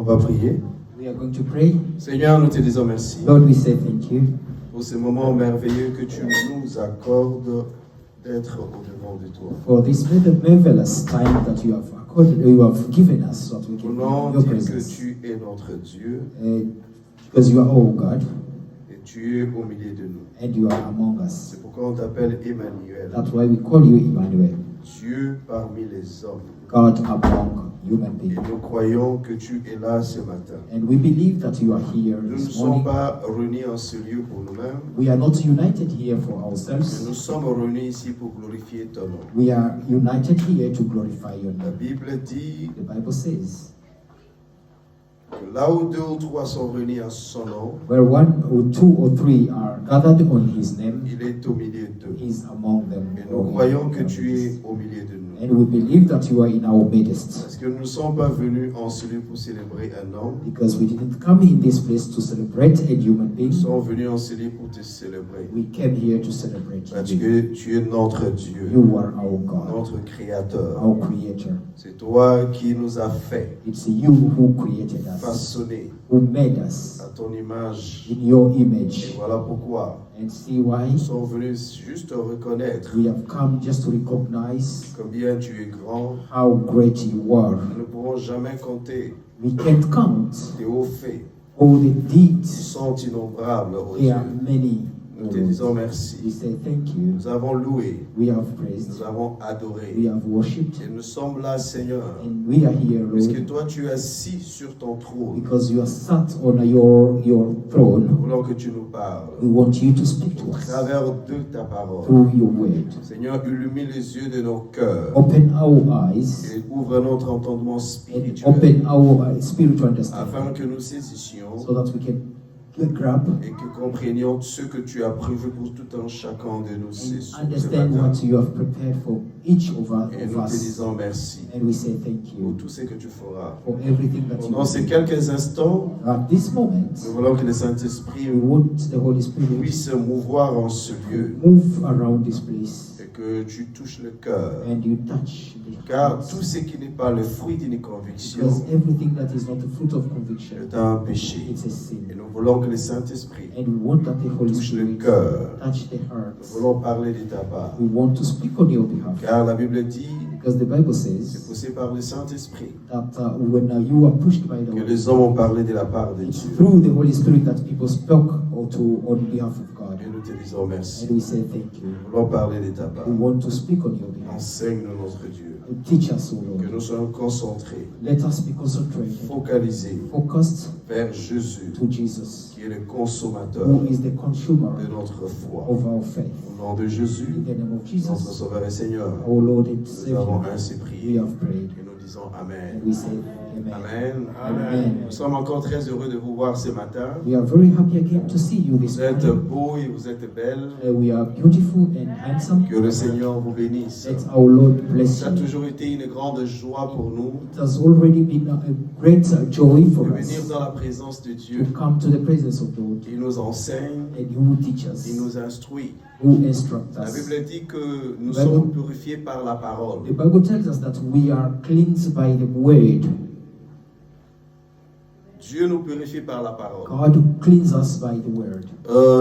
va prier. We are going to pray. Seigneur, nous te disons merci Lord, we say thank you pour ce moment merveilleux que tu nous accordes d'être au-devant de toi. for this marvelous time that you have given us so that we Au can be nom in your dire que presence. tu es notre Dieu Because you are all God et tu es au milieu de nous. and you are among us. C'est pourquoi on t'appelle Emmanuel, That's why we call you Emmanuel, Dieu parmi les hommes. God among human Et beings. nous croyons que tu es là ce matin. And we believe that you are here Nous ne this sommes morning. pas réunis en ce lieu pour nous-mêmes, We are not united here for mais ourselves. nous sommes réunis ici pour glorifier ton nom. We are united here to glorify your La name. Bible dit The Bible says, que là où deux ou trois sont réunis en son nom, where one or two or three are gathered on his name, il est au milieu d'eux. he is among them. Et nous croyons que tu es au milieu de nous. And we believe that you are in our midst. Parce que nous ne sommes pas venus en ce lieu pour célébrer un homme, Because we didn't come in this place to celebrate a human nous being. sommes venus en ce lieu pour te célébrer. We came here to celebrate Parce you. que tu es notre Dieu, You are our God, notre Créateur. our Creator. C'est toi qui nous as fait, It's you who created us, façonnés who made us à ton image. in your Et image. voilà pourquoi And see why nous sommes venus juste reconnaître we have come just to recognize combien tu es grand. how great you are. Nous ne pourrons jamais compter We can't count tes hauts faits. all the Ils deeds. sont innombrables aux There yeux. are many. Nous te disons We merci. say thank you. Nous avons loué, We have praised. nous avons We adoré. have worshipped. Et nous sommes là, Seigneur, And we are here, puisque Lord, toi tu es assis sur ton trône. because you are sat on your Nous throne. voulons que tu nous parles We want you to speak to au us travers de ta parole. through your word. Seigneur, illumine les yeux de nos cœurs Open our eyes et ouvre notre entendement and spirituel open our spiritual understanding afin que nous saisissions so that we can grab et que comprenions ce que tu as prévu pour tout un chacun de nous ce and understand matin. what you have prepared for each of Et nous te us. disons merci And we say thank pour you tout ce que tu feras. for everything that you Pendant ces do. quelques instants, At this moment, nous voulons que le Saint-Esprit we want the Holy Spirit puisse mouvoir en ce lieu to move around this place et que tu touches le cœur. and you touch the Car hearts. tout ce qui n'est pas le fruit d'une conviction Because everything that is not the fruit of conviction, est un péché. it's a sin. Et nous voulons que le Saint-Esprit And we want that the Holy touche le Spirit cœur. touch the Nous hearts. voulons parler de ta part. We want to speak on your behalf. Car la Bible dit, Because the Bible c'est says poussé par le Saint-Esprit, that when you are pushed by the que Holy les hommes ont parlé de la part de it's Dieu. through the Holy Spirit that people spoke on behalf of God. Et nous te disons merci. And we say thank you. Nous voulons parler de ta part. We want to speak on your behalf. Enseigne-nous notre Dieu. Teach us, O Que Lord. nous soyons concentrés, Let us be concentrated, focalisés focused vers Jésus, to Jesus, qui est le consommateur who is the consumer de notre foi. of our faith. Au nom de Jésus, In the name of notre Jesus, Sauveur et Seigneur, our Lord and nous avons Savior, ainsi we prié have prayed. et nous disons And Amen. we say Amen. Amen. Amen. Nous sommes encore très heureux de vous voir ce matin. We are very happy again to see you this Vous êtes morning. beaux et vous êtes belles. We are beautiful and handsome. Que le Seigneur vous bénisse. Let our Lord bless Ça a you. toujours été une grande joie pour nous It has already been a great joy de for venir us dans la présence de to Dieu. come to the presence of God. Il nous enseigne, And you will teach us, il nous instruit. who instruct La us. Bible dit que nous Bible- sommes purifiés par la parole. The Bible tells us that we are cleansed by the word. Dieu nous purifie par la parole. God cleans us by the word.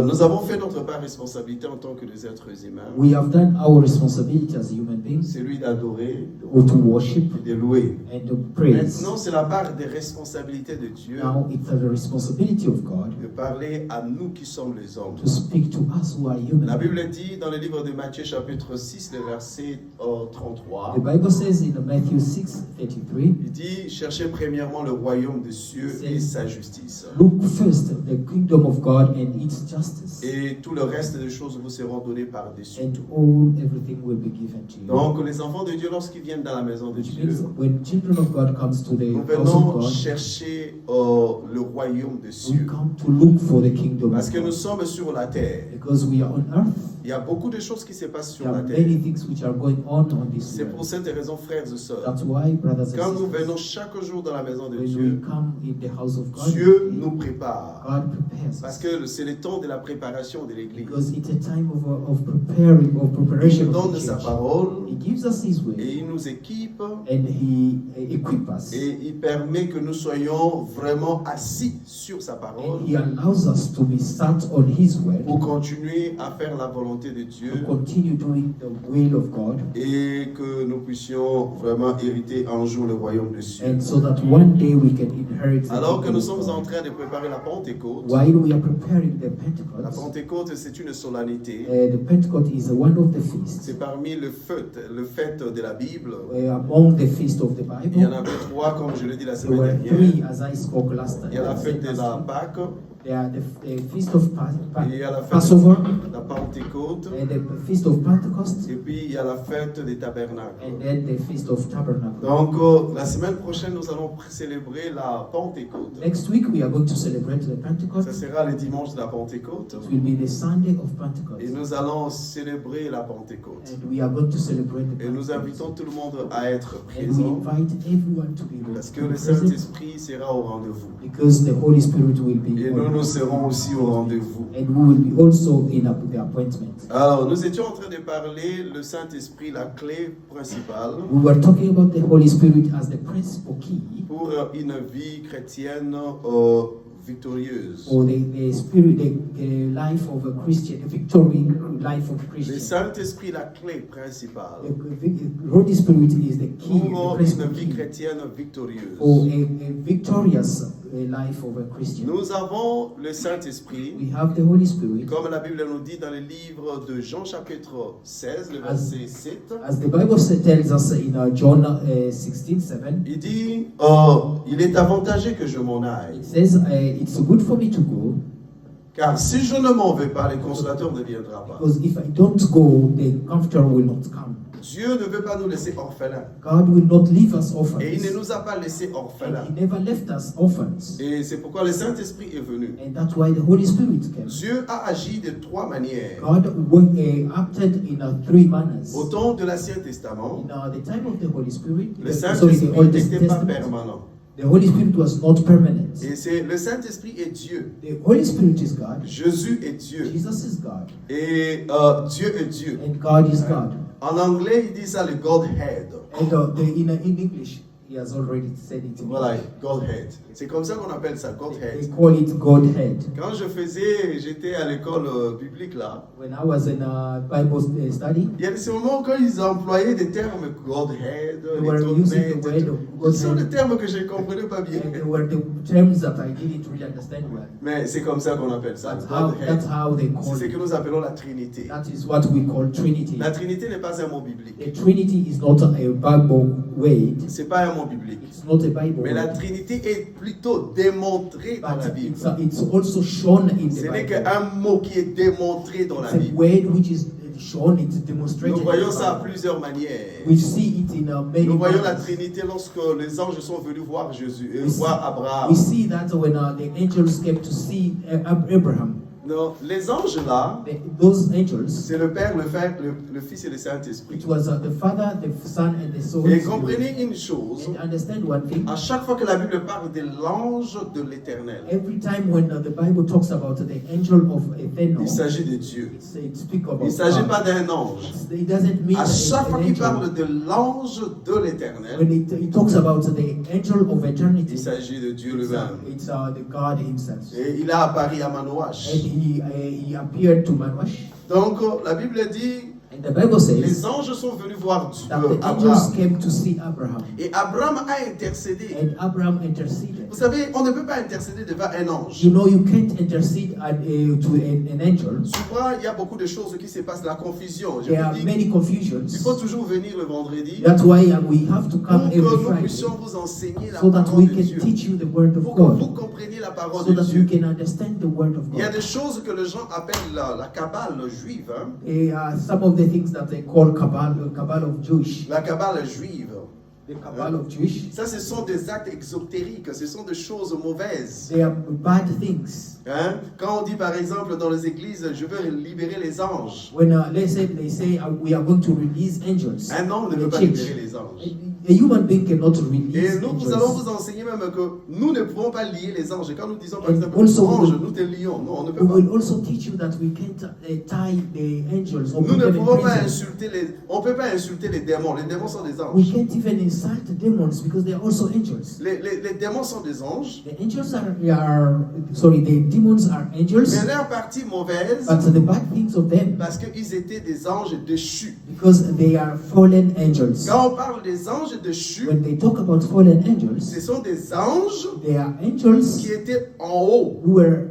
Nous avons fait notre part responsabilité en tant que des êtres humains. We have done our responsibility as human beings, C'est lui d'adorer or to worship et de louer. and to praise. Maintenant, c'est la part des responsabilités de Dieu Now it's the responsibility of God de parler à nous qui sommes les hommes. to speak to us who are human. La Bible dit dans le livre de Matthieu chapitre 6, le verset 33, The Bible says in Matthew 6:33, il dit, cherchez premièrement le royaume des cieux et sa justice. look first the kingdom of God and its justice, Et tout le reste des choses vous seront données par-dessus and tout. everything will be given to you. Donc, les enfants de Dieu, lorsqu'ils viennent dans la maison de Which Dieu, means when children of God comes to the nous house of venons God, chercher le royaume des we cieux. come to look for the kingdom Parce of que nous God. sommes sur la terre. Because we are on earth, Il y a beaucoup de choses qui se passent sur there la are terre. many things which are going on this C'est world. pour cette raison, frères et sœurs, That's why, brothers quand and nous sisters, venons chaque jour dans la maison de when we Dieu, come in the house house of God. Dieu nous prépare. God prepares Parce us. que c'est le temps de la préparation de l'Église. Because it's a time of preparing, of Il preparation nous of donne the sa church. parole He gives us His et word, il nous équipe and He equips us, et il permet que nous soyons vraiment assis sur sa parole and He allows us to be sat on His word, pour continuer à faire la volonté de to Dieu continue doing the will of God, et que nous puissions vraiment hériter un jour le royaume des cieux. and so that one day we can inherit the Alors que kingdom nous of sommes en God. train de préparer la Pentecôte, While we are preparing the la Pentecost, Pentecôte c'est une solennité. the Pentecost is one of the feasts. C'est parmi le fait de la Bible. Among the feasts of the Il y en Bible, avait 3, comme je l'ai dit la there semaine were dernière. 3, as I spoke last time. Il y a la fête de la Pâque, There are the feast of et il y a la fête Passover, de la Pentecôte, and the feast of Pentecost, et puis il y a la fête des tabernacles. and then the feast of Tabernacle. Donc, la semaine prochaine, nous allons célébrer la Pentecôte. Next week we are going to celebrate the Ça Pentecost. sera le dimanche de la Pentecôte. It will be the Sunday of Et Pentecost, nous allons célébrer la Pentecôte. and we are going to celebrate the Et nous Pentecost. invitons tout le monde à être And we présent invite everyone to be parce que present, le Saint-Esprit sera au rendez-vous. because the Holy Spirit will be Et nous serons aussi au rendez-vous. and we will be also in the appointment. Alors, nous étions en train de parler le Saint-Esprit, la clé principale We were talking about the Holy Spirit as the principal key pour une vie chrétienne victorieuse. for the spirit, the life of a Christian, the victory life of a Le Christian. Saint-Esprit, la clé principale The Holy Spirit is the key, the pour une principal vie key chrétienne victorieuse. for a victorious life of a Christian. Nous avons le Saint-Esprit, We have the Holy Spirit, comme la Bible nous dit dans le livre de Jean chapitre 16, le verset 7. as the Bible tells us in John 16:7. Il dit, il est avantageux que je m'en aille, It says, "It's good for me to go, car si je ne m'en vais pas, le consolateur ne viendra pas. because if I don't go, the Comforter will not come. Dieu ne veut pas nous laisser orphelins. God will not leave us Et il orphans, ne nous a pas laissés and orphelins. He never left us orphans, Et c'est pourquoi le Saint-Esprit est venu. and that's why the Holy Spirit came. Dieu a agi de 3 manières. God acted in 3 manners. Au temps de l'Ancien Testament, In the time of the Holy Spirit, le sorry, the Saint-Esprit Old n'était pas Testament, permanent. the Holy Spirit was not permanent. Et c'est le Saint-Esprit est Dieu. The Holy Spirit is God, Jésus est Dieu. Jesus is God, Et Dieu est Dieu. and God is God. En anglais, il dit ça le Godhead. And in English, he has already said it. In Voilà, English. Godhead. C'est comme ça qu'on appelle ça, They Godhead. call it Godhead. Quand j'étais à l'école biblique là, When I was in Bible study, il y a ces moments quand ils employaient des termes Godhead, they les were using the Godhead, word of ce sont des Godhead, termes que je ne comprenais pas bien. and they were the terms that I didn't really understand well. Mais c'est comme ça qu'on appelle ça, That's Godhead. how they C'est call ce que it. nous appelons la Trinité. That is what we call Trinity. La Trinité n'est pas un mot biblique. The Trinity is not a Bible word. C'est pas un mot biblique. It's not a Bible Mais la word. Trinité est plutôt démontrée dans la But Bible. it's also shown in Ce the n'est Bible. qu'un mot qui est démontré dans la It's a Bible. word which is shown, it's demonstrated. Nous in voyons the ça à Bible. plusieurs manières. We see it in many Nous voyons la manners. Trinité lorsque les anges sont venus voir Jésus, We see- voir Abraham. We see that when the angels came to see Abraham. Non, les anges là, Those angels, c'est le Père, le Fils et le Saint-Esprit. it was the Father, the Son, and the Holy Et Spirit. comprenez une chose, And understand one thing. à chaque fois que la Bible parle de l'ange de l'Éternel, Every time when the Bible talks about the angel of Eternal, il s'agit de Dieu. it speaks about Il ne s'agit God. pas d'un ange. It doesn't mean À chaque fois an qu'il angel. parle de l'ange de l'Éternel, When it talks about the angel of eternity, il s'agit de Dieu it's, lui-même. it's the God Himself. Et il a apparu à And Manoach. he appeared to Manoach. Donc la Bible dit, And the Bible says les anges sont venus voir that the angels Abraham. came to see Abraham. Et Abraham a intercédé. And Abraham interceded. Vous savez, on ne peut pas intercéder devant un ange. You know, you can't intercede to an angel. Souvent, il y a beaucoup de choses qui se passent, la confusion. Je There vous are dis, many il confusions. faut toujours venir le vendredi That's why we have to pour come que every nous Friday puissions vous enseigner la so that parole we de can Dieu. teach you the word of Pour que vous God, compreniez la parole so de that you Dieu. can understand the word of Il y a God. des choses que les gens appellent la cabale juive. Hein? Some of the things that they call Kabbalah of Jewish, La cabale juive. the Kabbalah of Jewish, Ça, ce sont des actes exotériques, ce sont des choses mauvaises. they are bad things. Hein? Quand on dit par exemple dans les églises, je veux libérer les anges. When they say we are going to release angels. Un homme ne in peut the pas church. libérer les anges. A human being cannot release Et nous, nous allons angels. vous enseigner même que nous ne pouvons pas lier les anges. Et quand nous disons par And exemple, also ange, we- nous te lions. Non, on ne peut We pas. will also teach you that we can't tie the angels or Nous put ne them in pouvons pas prison. insulter on peut pas insulter les démons. Les démons sont des We anges. can't even insult the demons because they are also angels. Les démons sont des anges. The angels the demons are angels, Mais leur partie mauvaise, but the bad things of them parce qu'ils étaient des anges déchus. because they are fallen angels. Quand on parle des anges déchus, When they talk about fallen angels, ce sont des anges they are angels qui étaient en haut, who were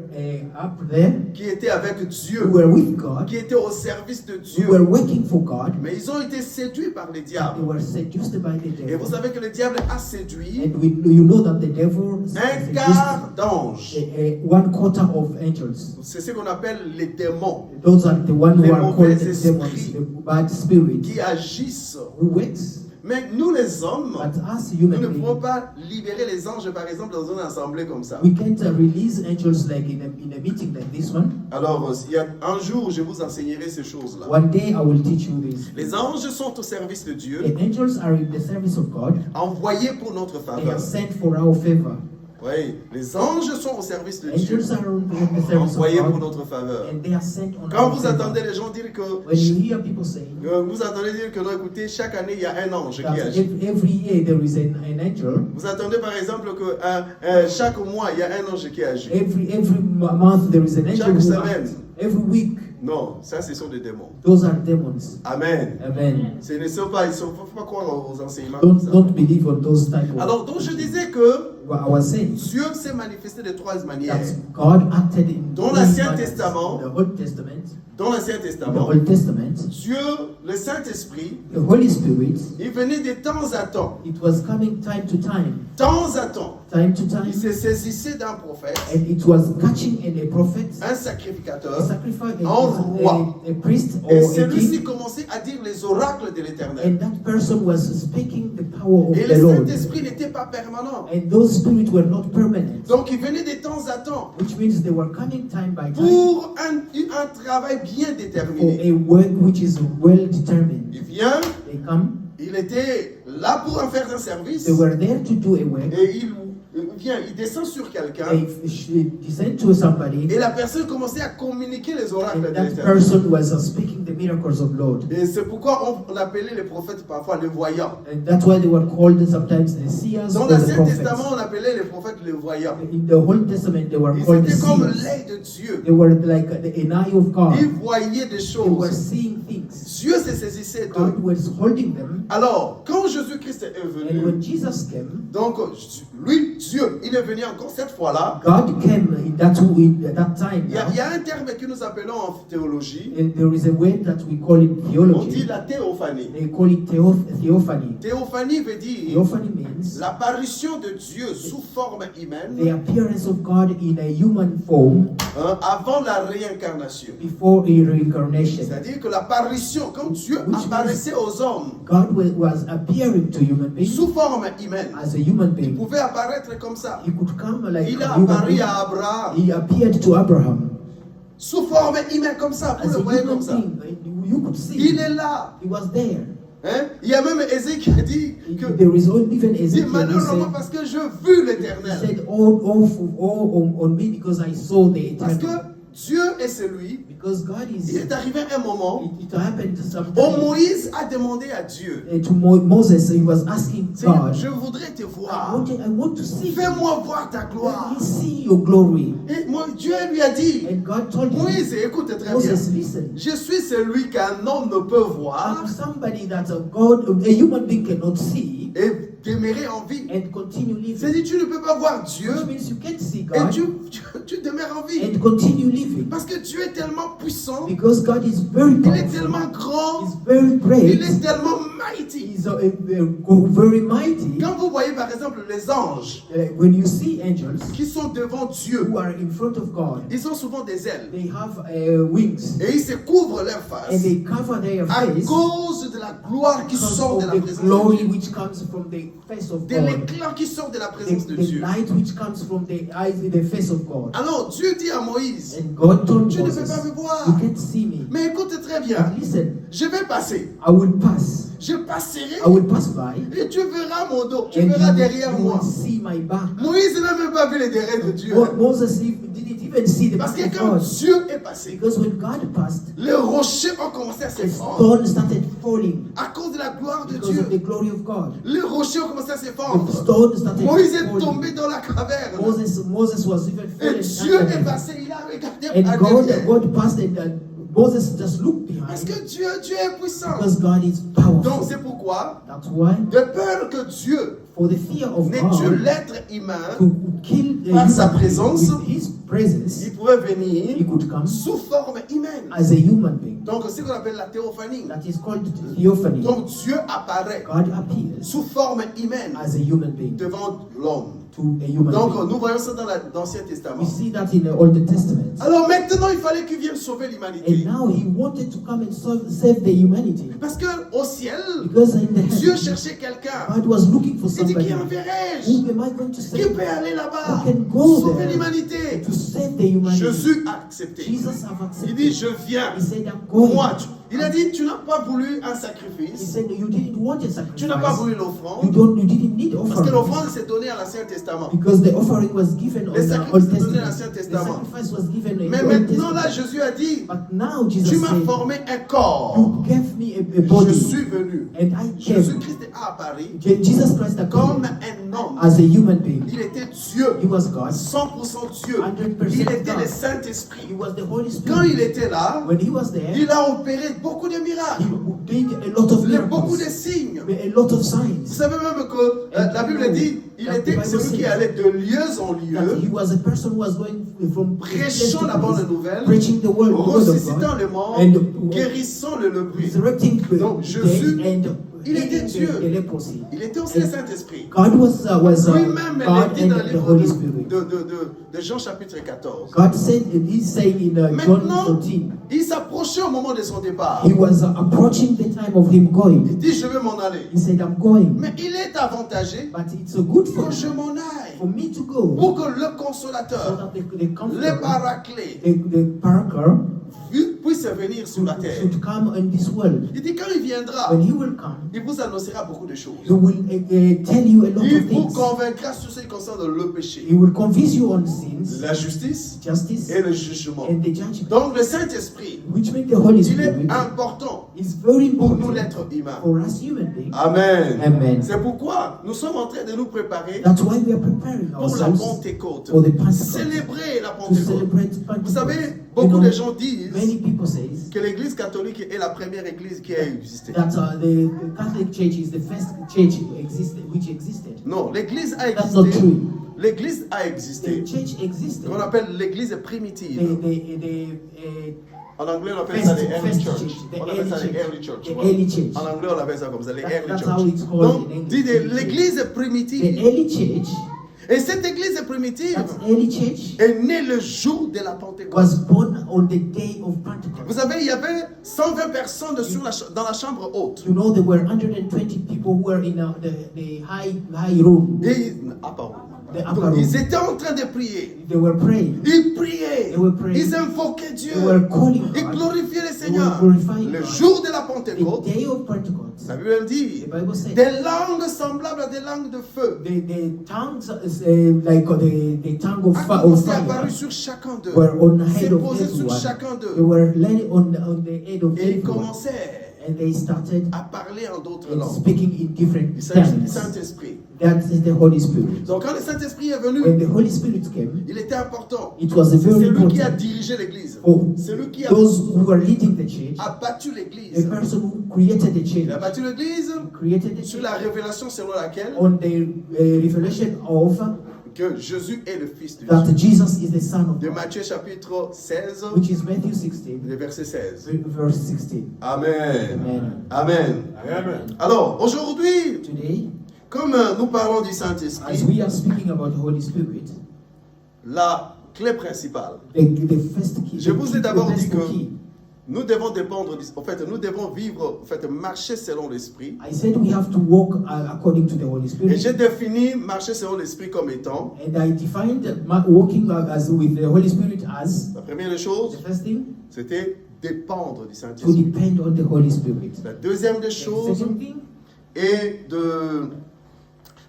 up there, qui étaient avec who Dieu, were with God, qui étaient au service de who were Dieu. working for God. Mais ils ont été séduits par les They diables. were seduced by the Et vous devil. savez que le diable a séduit And you know that the devil un seduced quart d'anges. 1/4 of angels. C'est ce qu'on appelle les démons Those are the ones Les who are called mauvais the demons, esprits. the bad spirits, qui agissent. who works. Mais nous les hommes, But us nous human ne pouvons beings, pas libérer les anges par exemple dans une assemblée comme ça. we can't release angels like in a meeting like this one. Alors, il y a un jour, je vous enseignerai ces choses-là. One day I will teach you this. Les anges sont au service de Dieu, The angels are in the service of God. envoyés pour notre They faveur. are sent for our favor. Oui, les anges sont au service de Dieu, Angels are in the service of envoyés pour God, notre faveur. and they are sent on Quand our vous favor. entendez les gens dire que When you hear people saying vous entendez dire que non, écoutez, chaque année il y a un ange qui that agit. every year there is an angel, Vous attendez par exemple que chaque mois il y a un ange qui agit. every month there is an angel Chaque who semaine. acts. Every week, Non, ça ce sont des démons. those are demons. Amen. Amen. Ce ne sont pas, il ne faut pas croire aux enseignements comme ça. Don't believe on those type of. Alors donc je disais que What I was saying Dieu s'est manifesté de trois manières. that God acted in Dans three l'Ancien manners. Testament, In the Old Testament, Dans l'Ancien in the Testament, Old Testament, Dieu, le Saint-Esprit, the Holy Spirit, il venait de temps à temps. it was coming time to time, Temps à temps. time to time, Il se saisissait d'un prophète, and it was catching in a prophet, un a sacrificateur, sacrifice, un roi. a priest or Et a celui-ci king, commençait à dire les oracles de l'Éternel. and that person was speaking the power of Et the le Lord. Saint-Esprit n'était pas permanent. And those spirits were not permanent, Donc il venait de temps à temps which means they were coming time by time pour un travail bien for déterminé. a work which is well determined. Il vient, They come, il était là pour en faire un service. they were there to do a work, Et il vient, il descend sur quelqu'un. they descend to somebody, Et la personne commençait à communiquer les oracles and de that l'Éternel. person was speaking the miracles of Lord. Et c'est pourquoi on appelait les prophètes parfois les voyants. And that's why they were called sometimes the seers Dans or the l'Ancien prophets. Testament, on appelait les prophètes les voyants. In the Old Testament, they were Ils called the étaient comme seers. l'œil de Dieu. They were like an eye of God. Ils voyaient des They were choses. seeing things. Dieu se saisissait God d'eux. was holding them. Alors, quand Jésus-Christ est And venu, when Jesus came, donc lui, Dieu, il est venu encore cette fois-là. God came in that time. Il y now. a un terme que nous appelons en théologie, And there is a word that we call in on dit theology. la théophanie. They call it theophany. Théophanie veut dire Theophany means l'apparition de Dieu sous forme the humaine appearance of God in a human form avant la réincarnation. before a reincarnation. C'est-à-dire que l'apparition, quand Dieu Which apparaissait aux hommes God was appearing to human beings sous forme humaine, as a human il being. pouvait apparaître comme ça. He could come like Il a a human apparu being. à Abraham He appeared to Abraham sous forme humaine comme ça. Vous as le a voyez human comme ça. being. You could see. Il est là. He was there. Hein? Il y a même Ézéchiel qui a dit que There is even dit Ezekiel who malheureusement said, parce que je vu he l'Éternel. said all on me because I saw the Parce que eternal. Dieu est celui. Because God Il is. est arrivé un moment It happened où sometime. Moïse a demandé à Dieu, To Moses, he was asking Seigneur, God, je voudrais te voir. I want to see. Fais-moi voir ta Let gloire. me see your glory. Et Dieu lui a dit, And God told him, Moïse, écoute très bien. Moses, listen. Je suis celui qu'un homme ne peut voir I'm somebody that a human being cannot see et demeurer en vie. and continue living. C'est-à-dire, tu ne peux pas voir Dieu Which means you can't see et God tu demeures en vie. and continue living. Parce que Dieu est tellement puissant, Because God is very il est powerful. tellement grand, He's very il great. est tellement mighty. He's very mighty. Quand vous voyez par exemple les anges When you see angels qui sont devant Dieu, who are in front of God, ils ont souvent des ailes they have wings et ils se couvrent leur face and they cover their à face cause de la gloire qui because sort de of la the présence de glory Dieu, which comes from the face of de God. l'éclat qui sort de la présence de The Dieu. light which comes from the eyes, the face of of God. Alors Dieu dit à Moïse, And God told tu ne Moses, peux pas me you voir. can't see me. Mais écoute très bien, But listen, je vais passer. I will pass. Je passerai I will pass by. et tu verras mon dos, tu And verras derrière you moi. will see my back. Moïse n'a même pas vu les derrière de Dieu. Moses didn't even see the Parce back que of quand God. Dieu est passé, Because when God passed, les rochers ont commencé à the s'effondrer. stone started falling À cause de la gloire de because of the Dieu, glory of God. les rochers ont commencé à The s'effondrer. stone started Moïse est falling. tombé dans la caverne. Moses was even Et falling. Dieu under est him. passé, il a regardé And à God derrière. passed and Moses just looked Parce behind que Dieu est puissant. because God is Donc powerful. c'est pourquoi, That's why, de peur que Dieu for the fear of n'ait tué God l'être humain, to kill the Par sa human being présence, with His presence, il pouvait He venir could come sous forme humaine. as a human being. Donc c'est ce qu'on appelle la théophanie. That is called theophany. Donc Dieu apparaît God appears sous forme humaine as a human being devant l'homme. to a human Donc being. nous voyons ça dans l'Ancien Testament. We see that in the Old Testament. Alors maintenant, il fallait qu'il vienne sauver And l'humanité. now He wanted to come and save the humanity. Parce que au ciel, Because in the Dieu heaven, cherchait quelqu'un. God was looking for Il dit, somebody. qui enverrai-je? Who am I going to Qui save? peut aller là-bas? Who can go Sauver there l'humanité. to save the humanity? Jésus a accepté. Jesus have Il accepted. dit, je viens. He said, I'm going. Moi, il a dit, tu n'as pas voulu un He sacrifice. said, you didn't want a Tu n'as pas sacrifice. voulu You l'offrande. didn't need Parce que offering. l'offrande s'est donnée à l'Ancien Testament. Because the offering was given on Les the sacrifices Old étaient donnés à Testament. l'Ancien The Testament. sacrifice was given in Mais the Old maintenant, là, Testament. Jésus a dit, But now Jesus tu m'as said, formé un corps. you gave me a Je body. suis venu. And I came. Jésus-Christ a apparu Jesus Christ comme appeared un homme. as a human being. Il était Dieu. He was God. 100% Dieu. 100% Il était God. le He Saint-Esprit. was the Holy Quand il Spirit. était là, When he was there, il a opéré beaucoup de he miracles, did a lot of beaucoup de miracles, signes. a lot of Vous signs. savez même que la Bible dit, il était celui qui allait de lieu en That lieu, he was a person who was going from place prêchant to la bonne place, nouvelle, preaching the word of ressuscitant God, les morts, and guérissant le lépreux. resurrecting the Donc, Jésus, dead and il était healing Dieu. the leprosy. Il était aussi le Saint-Esprit. God was Lui-même, God il est dit dans and le the livre Holy Spirit. de Jean chapitre 14. God said, he's saying in John Maintenant, 14, il s'approchait au moment de son départ. he was approaching the time of him Il going. dit, je vais m'en aller. He said, I'm going. Mais il est avantagé But it's a good for que je me, m'en aille. for me to go, Pour que le so consolateur, that the le comforter, paraclet, the Parker, puisse venir sur la terre. should come in this world. Il dit, quand il viendra, When he will come, il vous annoncera beaucoup de choses. he will tell you a lot Il of vous things. convaincra sur ce qui concerne le péché, He will convince you on sins, la justice justice, et le jugement. and the judgment. Donc le Saint-Esprit, Which make the Holy il est Spirit important is very pour nous important l'être humain. for us human beings. Amen. Amen. C'est pourquoi nous sommes en train de nous préparer That's why we are preparing pour la ourselves Pentecôte. for the Pentecost. Célébrer la To Pentecôte. celebrate Pentecost. Vous savez, You beaucoup know, de gens disent many people say que l'Église catholique est la première Église qui a existé. that the Catholic Church is the first church which existed. Non, l'Église a That's not existé. true. L'Église a The existé. church existed. Qu'on appelle l'Église primitive. The En anglais, on appelle ça les early first church. church, the On appelle ça les early church. the Voilà. early church. En anglais, on appelle ça comme ça, les early That's church. how it's called Donc, in English. dit l'Église The primitive. early church, Et cette Église primitive that early church, est née le jour de la Pentecôte. was born on the day of Pentecost. Vous savez, il y avait 120 personnes dans la chambre haute. You know, there were 120 people who were in the high room. Et, pardon. The upper Donc, room. ils étaient en train de prier. They were praying. Ils priaient. They were praying. Ils invoquaient Dieu. They were calling Ils God. glorifiaient le They Seigneur. were glorifying Le God. jour de la The Pentecôte, day of Pentecost, la Bible dit, the Bible says, des langues semblables à des langues de feu the tongues, like the tongue a of commencé à fire, apparaître sur chacun d'eux. were on the S'est head of posé sur everyone. chacun They d'eux. were laid on the head of Et ils everyone. commençaient And they started à parler en d'autres in langues. speaking in different Il s'agit du tongues. Saint-Esprit. That is the Holy Spirit. Donc quand le Saint-Esprit est When venu, the Holy Spirit came, il était important. it was C'est very lui qui a important dirigé l'Église. for C'est lui qui a those who were leading the church, battu the l'Église. person who created the Il a church, battu l'Église created the sur church la révélation selon laquelle on the revelation of que Jésus est le Fils de that Dieu. Jesus is the Son of De God, Matthieu chapitre 16, which is Matthew 16, le verset 16. verse 16. Amen. Amen. Amen. Amen. Alors, aujourd'hui, Today, comme nous parlons du as Saint-Esprit, we are speaking about the Holy Spirit, la clé principale, the first key, Je vous ai d'abord the dit first que key, nous devons dépendre, en fait, nous devons vivre, en fait, marcher selon l'esprit. I said we have to walk according to the Holy Et Spirit. j'ai défini marcher selon l'esprit comme étant, And I defined walking as with the Holy Spirit as la première des choses, the first thing, c'était dépendre du to Saint-Esprit. depend on the Holy Spirit. La deuxième des The choses second thing, est de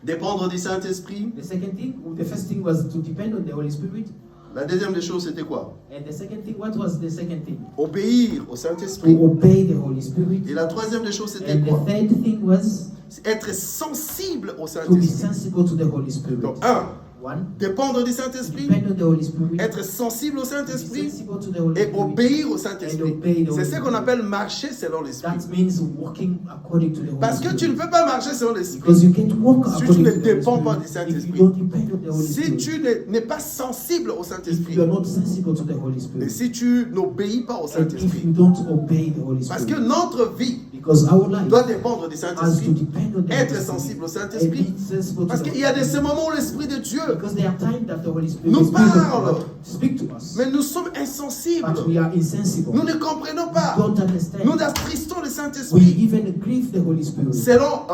dépendre du Saint-Esprit. the first thing was to depend on the Holy Spirit. La deuxième des choses, c'était quoi? And the second thing, what was the second thing? Obéir au Saint-Esprit. To obey the Holy Spirit. Et la troisième des choses, c'était And quoi? the third thing was Être sensible au to be Saint-Esprit. sensible to the Holy Spirit. Donc, un, One, dépendre du to Saint-Esprit, depend on the Holy Spirit. être sensible au To be Saint-Esprit sensible to the Holy et Spirit. obéir au And Saint-Esprit. obey the Holy C'est ce qu'on Spirit. appelle marcher selon l'Esprit. That means walking according to the Holy Parce que Spirit. tu ne peux pas marcher selon l'Esprit Because you can't walk si tu according ne to the Holy dépends pas du Spirit if you Saint-Esprit. don't depend on the Holy Si Spirit. tu n'es pas sensible au If Saint-Esprit you are not sensible to the Holy et Spirit. si tu n'obéis pas au And if Saint-Esprit, you don't obey the Holy parce que Spirit. notre vie Because our life doit dépendre du has to Saint-Esprit, depend on the être Holy Spirit. sensible au And Saint-Esprit, be sensible to parce the qu'il y a Holy ces Spirit. moments où l'Esprit de Dieu Because there are times that the Holy Spirit, nous the Spirit of parle, God speak to us. mais nous sommes insensibles. But we are insensible. Nous ne comprenons We pas. don't understand. Nous attristons le We Saint-Esprit. even grieve the Holy Spirit. Selon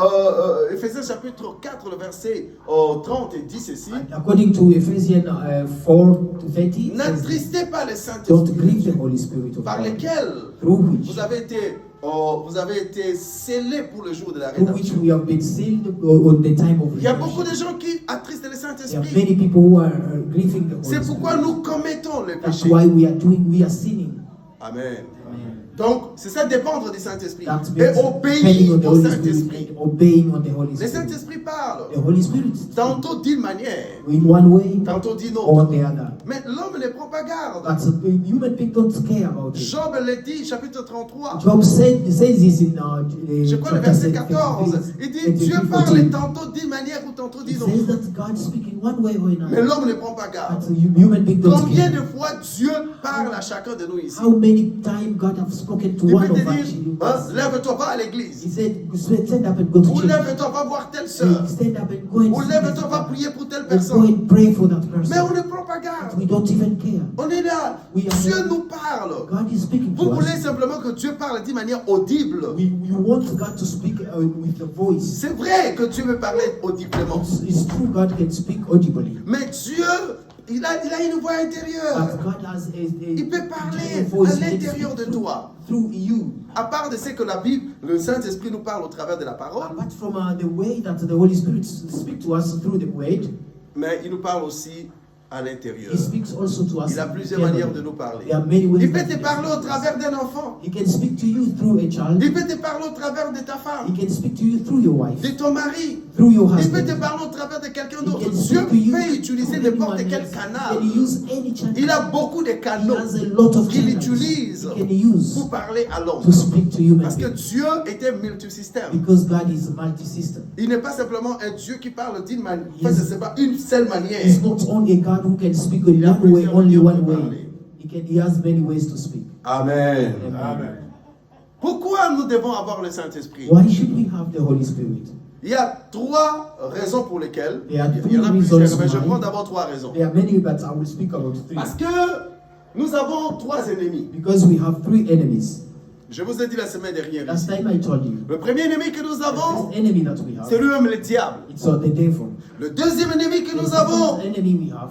Éphésiens chapitre 4, le verset 30 et 10 ceci, According to Ephesians 4:30, n'attristez pas le don't Saint-Esprit grieve the Holy Spirit of par God, lequel through which vous avez été scellés pour le jour de la through which rédemption. we have been sealed on the time of Il y a beaucoup de redemption. gens qui attristent le There are Saint-Esprit. many people who are grieving the Holy C'est pourquoi Spirit. nous commettons le That's péché. why we are sinning. Amen. Amen. Donc, c'est ça dépendre du Saint-Esprit. That Et means depending on obéir the au Holy Spirit Saint-Esprit. and obeying on the Holy Le Spirit. Saint-Esprit parle. The Holy Spirit, Tantôt d'une manière, in one way tantôt d'une or autre. the other. Mais l'homme ne prend pas garde. But human beings don't care about it. Job le dit, chapitre 33. Job says this in Je crois le chapter verset 6, 14. Il dit, Dieu 14. parle tantôt d'une manière ou tantôt It d'une says autre. that God speaks in one way or Mais another. l'homme ne prend pas garde. But human beings don't Combien de care. fois Dieu parle à chacun de nous ici? How many times God have spoken to Il one peut te of dire, us? lève-toi pas à He l'église. said, stand up and go to Ou church. lève-toi pas voir telle soeur. Stand up and go and Ou see lève-toi this pas person. prier pour telle And go personne. and pray for that Mais on person. ne prend pas garde. We don't even care. On est là. We are Dieu there. nous parle. God is speaking Vous to voulez us. simplement que Dieu parle d'une manière audible. We want God to speak with the voice. C'est vrai que Dieu veut parler audiblement. It's true God can speak audibly. Mais Dieu, il a une voix intérieure. But God has Il peut parler a voice à he can l'intérieur speak de toi. through you. À part de ce que la Bible, le Saint-Esprit nous parle au travers de la parole, Apart from the way that the Holy Spirit speaks to us through the word, mais il nous parle aussi à l'intérieur. He speaks also to us. Il a plusieurs internally. manières de nous parler. There are many ways Il peut that te he can parler au speak to us. travers d'un enfant. He can speak to you through a child. Il peut te parler au travers de ta He femme, can speak to you through your wife, de ton mari. through your Il peut husband. te parler au travers de quelqu'un He d'autre. can Dieu speak to you peut utiliser through n'importe anyone quel else. He canal. can use any channel. Il a beaucoup de He canaux has a lot of qu'il channels utilise he can use pour parler à l'homme. to speak to human Parce que beings. Dieu était multisystème. Because God is multi-system. Il n'est pas simplement un Dieu qui parle d'une manière, Yes. c'est pas une seule manière. He's not only a God who can speak in Il a one way, plusieurs only manières one de way. parler. He has many ways to speak. Amen. Amen. Pourquoi nous devons avoir le Saint-Esprit? Why should we have the Holy Spirit? Il y a trois raisons pour lesquelles. There are Il y en a three plusieurs, reasons mais je why. prends d'abord trois raisons. There are many, but I will speak about three. Parce que nous avons trois ennemis. Because we have three enemies. Je vous ai dit la semaine dernière. Last ici. time I told you. Le premier ennemi que nous The avons, first enemy that we c'est have, lui-même le diable. it's the devil. Le deuxième ennemi que The nous avons, second enemy we have,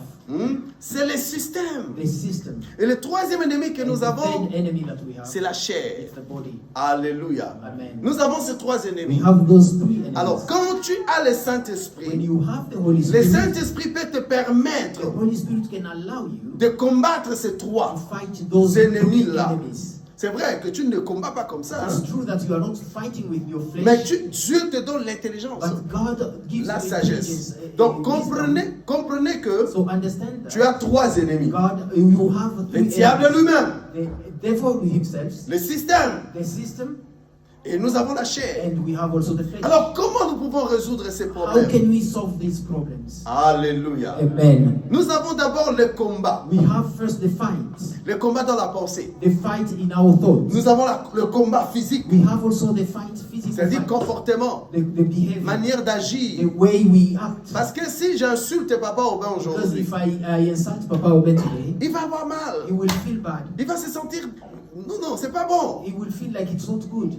c'est le système. the system. Et le troisième ennemi que And nous the avons, third enemy that we have, c'est la chair. it's the body. Alléluia. Amen. Nous avons ces trois We ennemis. have those three enemies. Alors, quand tu as le When Saint-Esprit, you have the Holy le Spirit, Saint-Esprit peut te the permettre Holy Spirit can allow you de combattre ces to trois fight those three ennemis-là. enemies. C'est vrai que tu ne combats pas comme ça. It's true that you are not fighting with your flesh, Mais Dieu te donne l'intelligence, but God gives la you sagesse. intelligence, Donc wisdom. comprenez que So understand that tu as trois ennemis. God, you have Le three diable enemies. lui-même, The devil himself, le système, the system, et nous avons la chair. and we have also the flesh. Alors comment nous pouvons résoudre ces How problèmes? can we solve these problems? Alléluia. Amen. Nous avons d'abord le combat. We have first the fight Le combat dans la pensée. in our thoughts. Nous avons le combat physique, We have also the fight, physical c'est-à-dire fight, comportement, the behavior, manière the d'agir. way we act. Parce que si j'insulte Papa Aubin Because aujourd'hui, if I insult Papa Oben today, il va avoir he mal. will feel bad. Il va se sentir non, c'est pas bon. He will feel like it's not good.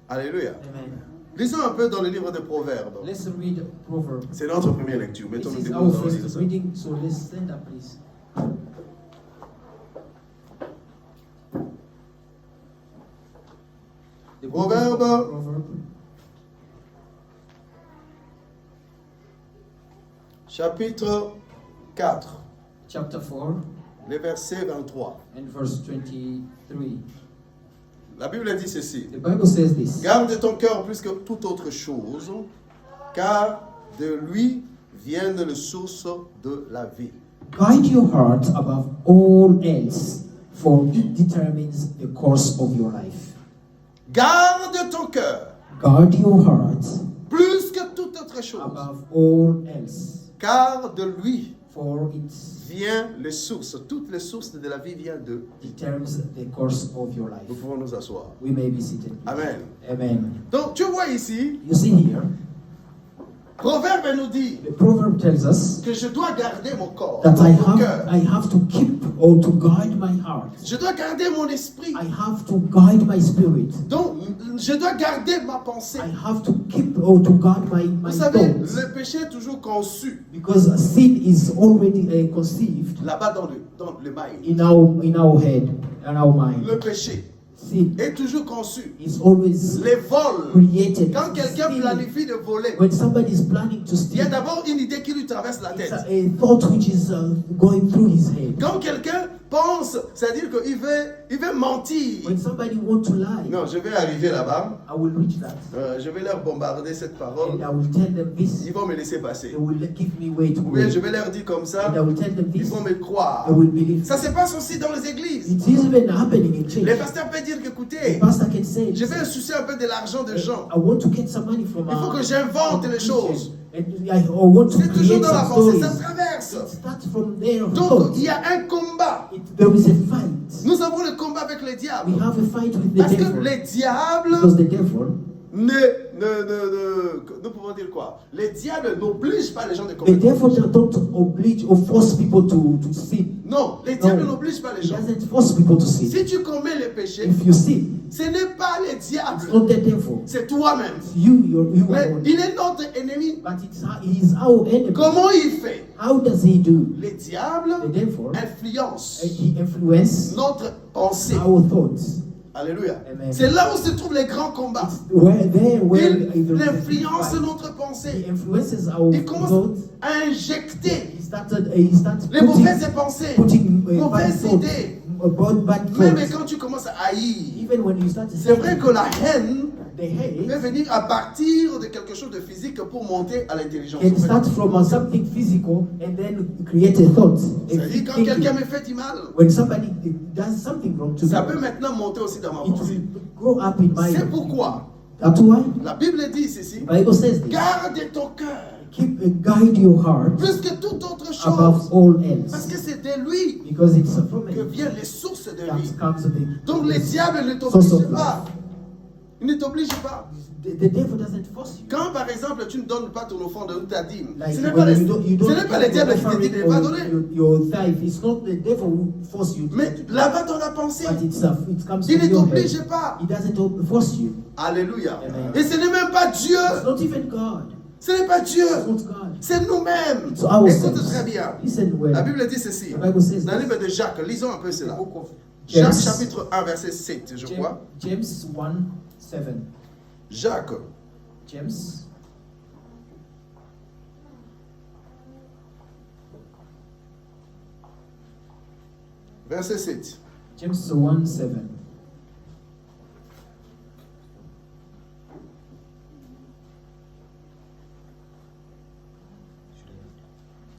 Alléluia. Amen. Lisons un peu dans le livre des Proverbes. Let's read Proverbs. C'est notre première lecture. This Mettons-nous is debout, our nous allons lire first ça. reading, so let's stand up, please. The book of Proverbe. Proverbs, Chapitre 4, chapter 4 le verset 23. and verse 23. La Bible dit ceci. The Bible says this. Garde ton cœur plus que toute autre chose, car de lui viennent les sources de la vie. Guide your heart above all else, for it determines the course of your life. Garde ton cœur Guard your heart plus que toute autre chose, above all else, car de lui for it viennent les sources. Toutes les sources de la vie viennent de. determines the course of your life. Nous pouvons nous asseoir. We may be seated. Amen. Amen. Donc tu vois ici, You see here, Proverbe nous dit the proverb tells us que je dois garder mon corps, that mon cœur. I have to keep or to guide my heart. Je dois garder mon esprit. I have to guide my spirit. Donc, je dois garder ma pensée. I have to keep or to guard my Vous savez, thoughts. le péché est toujours conçu Because sin is already conceived là-bas dans le mind. in our head, in our mind. Le péché Sin est toujours conçu. is always Les vols. created. Quand quelqu'un Stealing. planifie de voler, When somebody is planning to il y a steal, d'abord une idée qui lui traverse la it's tête. a thought which is going through his head. Quand quelqu'un pense, c'est-à-dire qu'il veut mentir. When somebody wants to lie, Non, je vais arriver là-bas. I will reach that. Je vais leur bombarder cette parole. And I will tell them this. Ils vont me laisser passer. They will give me way to Ou bien go. je vais leur dire comme ça. And I will tell them Ils this. vont me croire. They will believe. Ça se passe aussi dans les églises. It is even happening in church. Les pasteurs peuvent dire The qu'écoutez, pastor can say, je vais sucer un peu de l'argent de gens. I want to get some money from Il faut que j'invente les choses. And I want to C'est toujours create dans la some pensée, stories. ça traverse. It starts from there. Donc, thought. il y a un combat. There is a fight. Nous avons le combat avec les diables. We have a fight with the Parce que devil. les diables Because the devil, nous pouvons dire quoi? Les diables n'obligent pas les gens de the commettre. devil don't oblige or force people to sin. Non, les diables No. n'obligent pas les He gens. doesn't force people to sin. Si tu commets le péché, If you sin, ce n'est pas les it's diables, not the devil. c'est toi-même. It's you Mais alone. il est notre ennemi. But he is our enemy. Comment il fait? How does he do? Les diables The devil, influencent he influences notre pensée. our thoughts. Alléluia. Amen. C'est là où se trouvent les grands combats. Where Il influence notre He pensée. influences our Il commence thoughts. à injecter He starts les mauvaises pensées, putting bad mauvaises thoughts, idées. bad Même thoughts. quand tu commences à haïr, Even when you start to c'est vrai que la haine the hate peut venir à partir de quelque chose de physique pour monter à l'intelligence. can start from something physical and then create a thought. a C'est-à-dire quand thinking. quelqu'un me fait du mal, When somebody does something wrong to ça me, peut maintenant monter aussi dans ma it pensée. will grow up in my. C'est pourquoi That's why la Bible dit ceci, the Bible says this. garde ton cœur Keep guide your heart plus que toute autre above chose. all Parce else, que c'est de lui because it's from que it viennent les sources de vie. that comes the. Donc les diables ne Source t'obligent of pas. Ils ne t'obligent pas. The devil doesn't force you. Quand par exemple tu ne donnes pas ton offrande ou ta dîme, Like ce n'est when pas, you don't ce n'est pas les diables qui te disent de ne pas donner. your tithe. It's not the devil who force you. Mais là-bas dans la pensée, But it comes il from ne your t'oblige head. pas. He doesn't force you. Alléluia. Amen. Et ce n'est même pas Dieu. It's not even God. Ce n'est pas Dieu. It's not God. C'est nous-mêmes. It's ourselves. Écoute très bien. Listen well. La Bible dit ceci. The Bible says Dans le this. livre de Jacques, lisons un peu The cela. book of Jacques James, chapitre 1 verset 7, je crois. James 1:7. Jacques James. verset 7. James 1:7.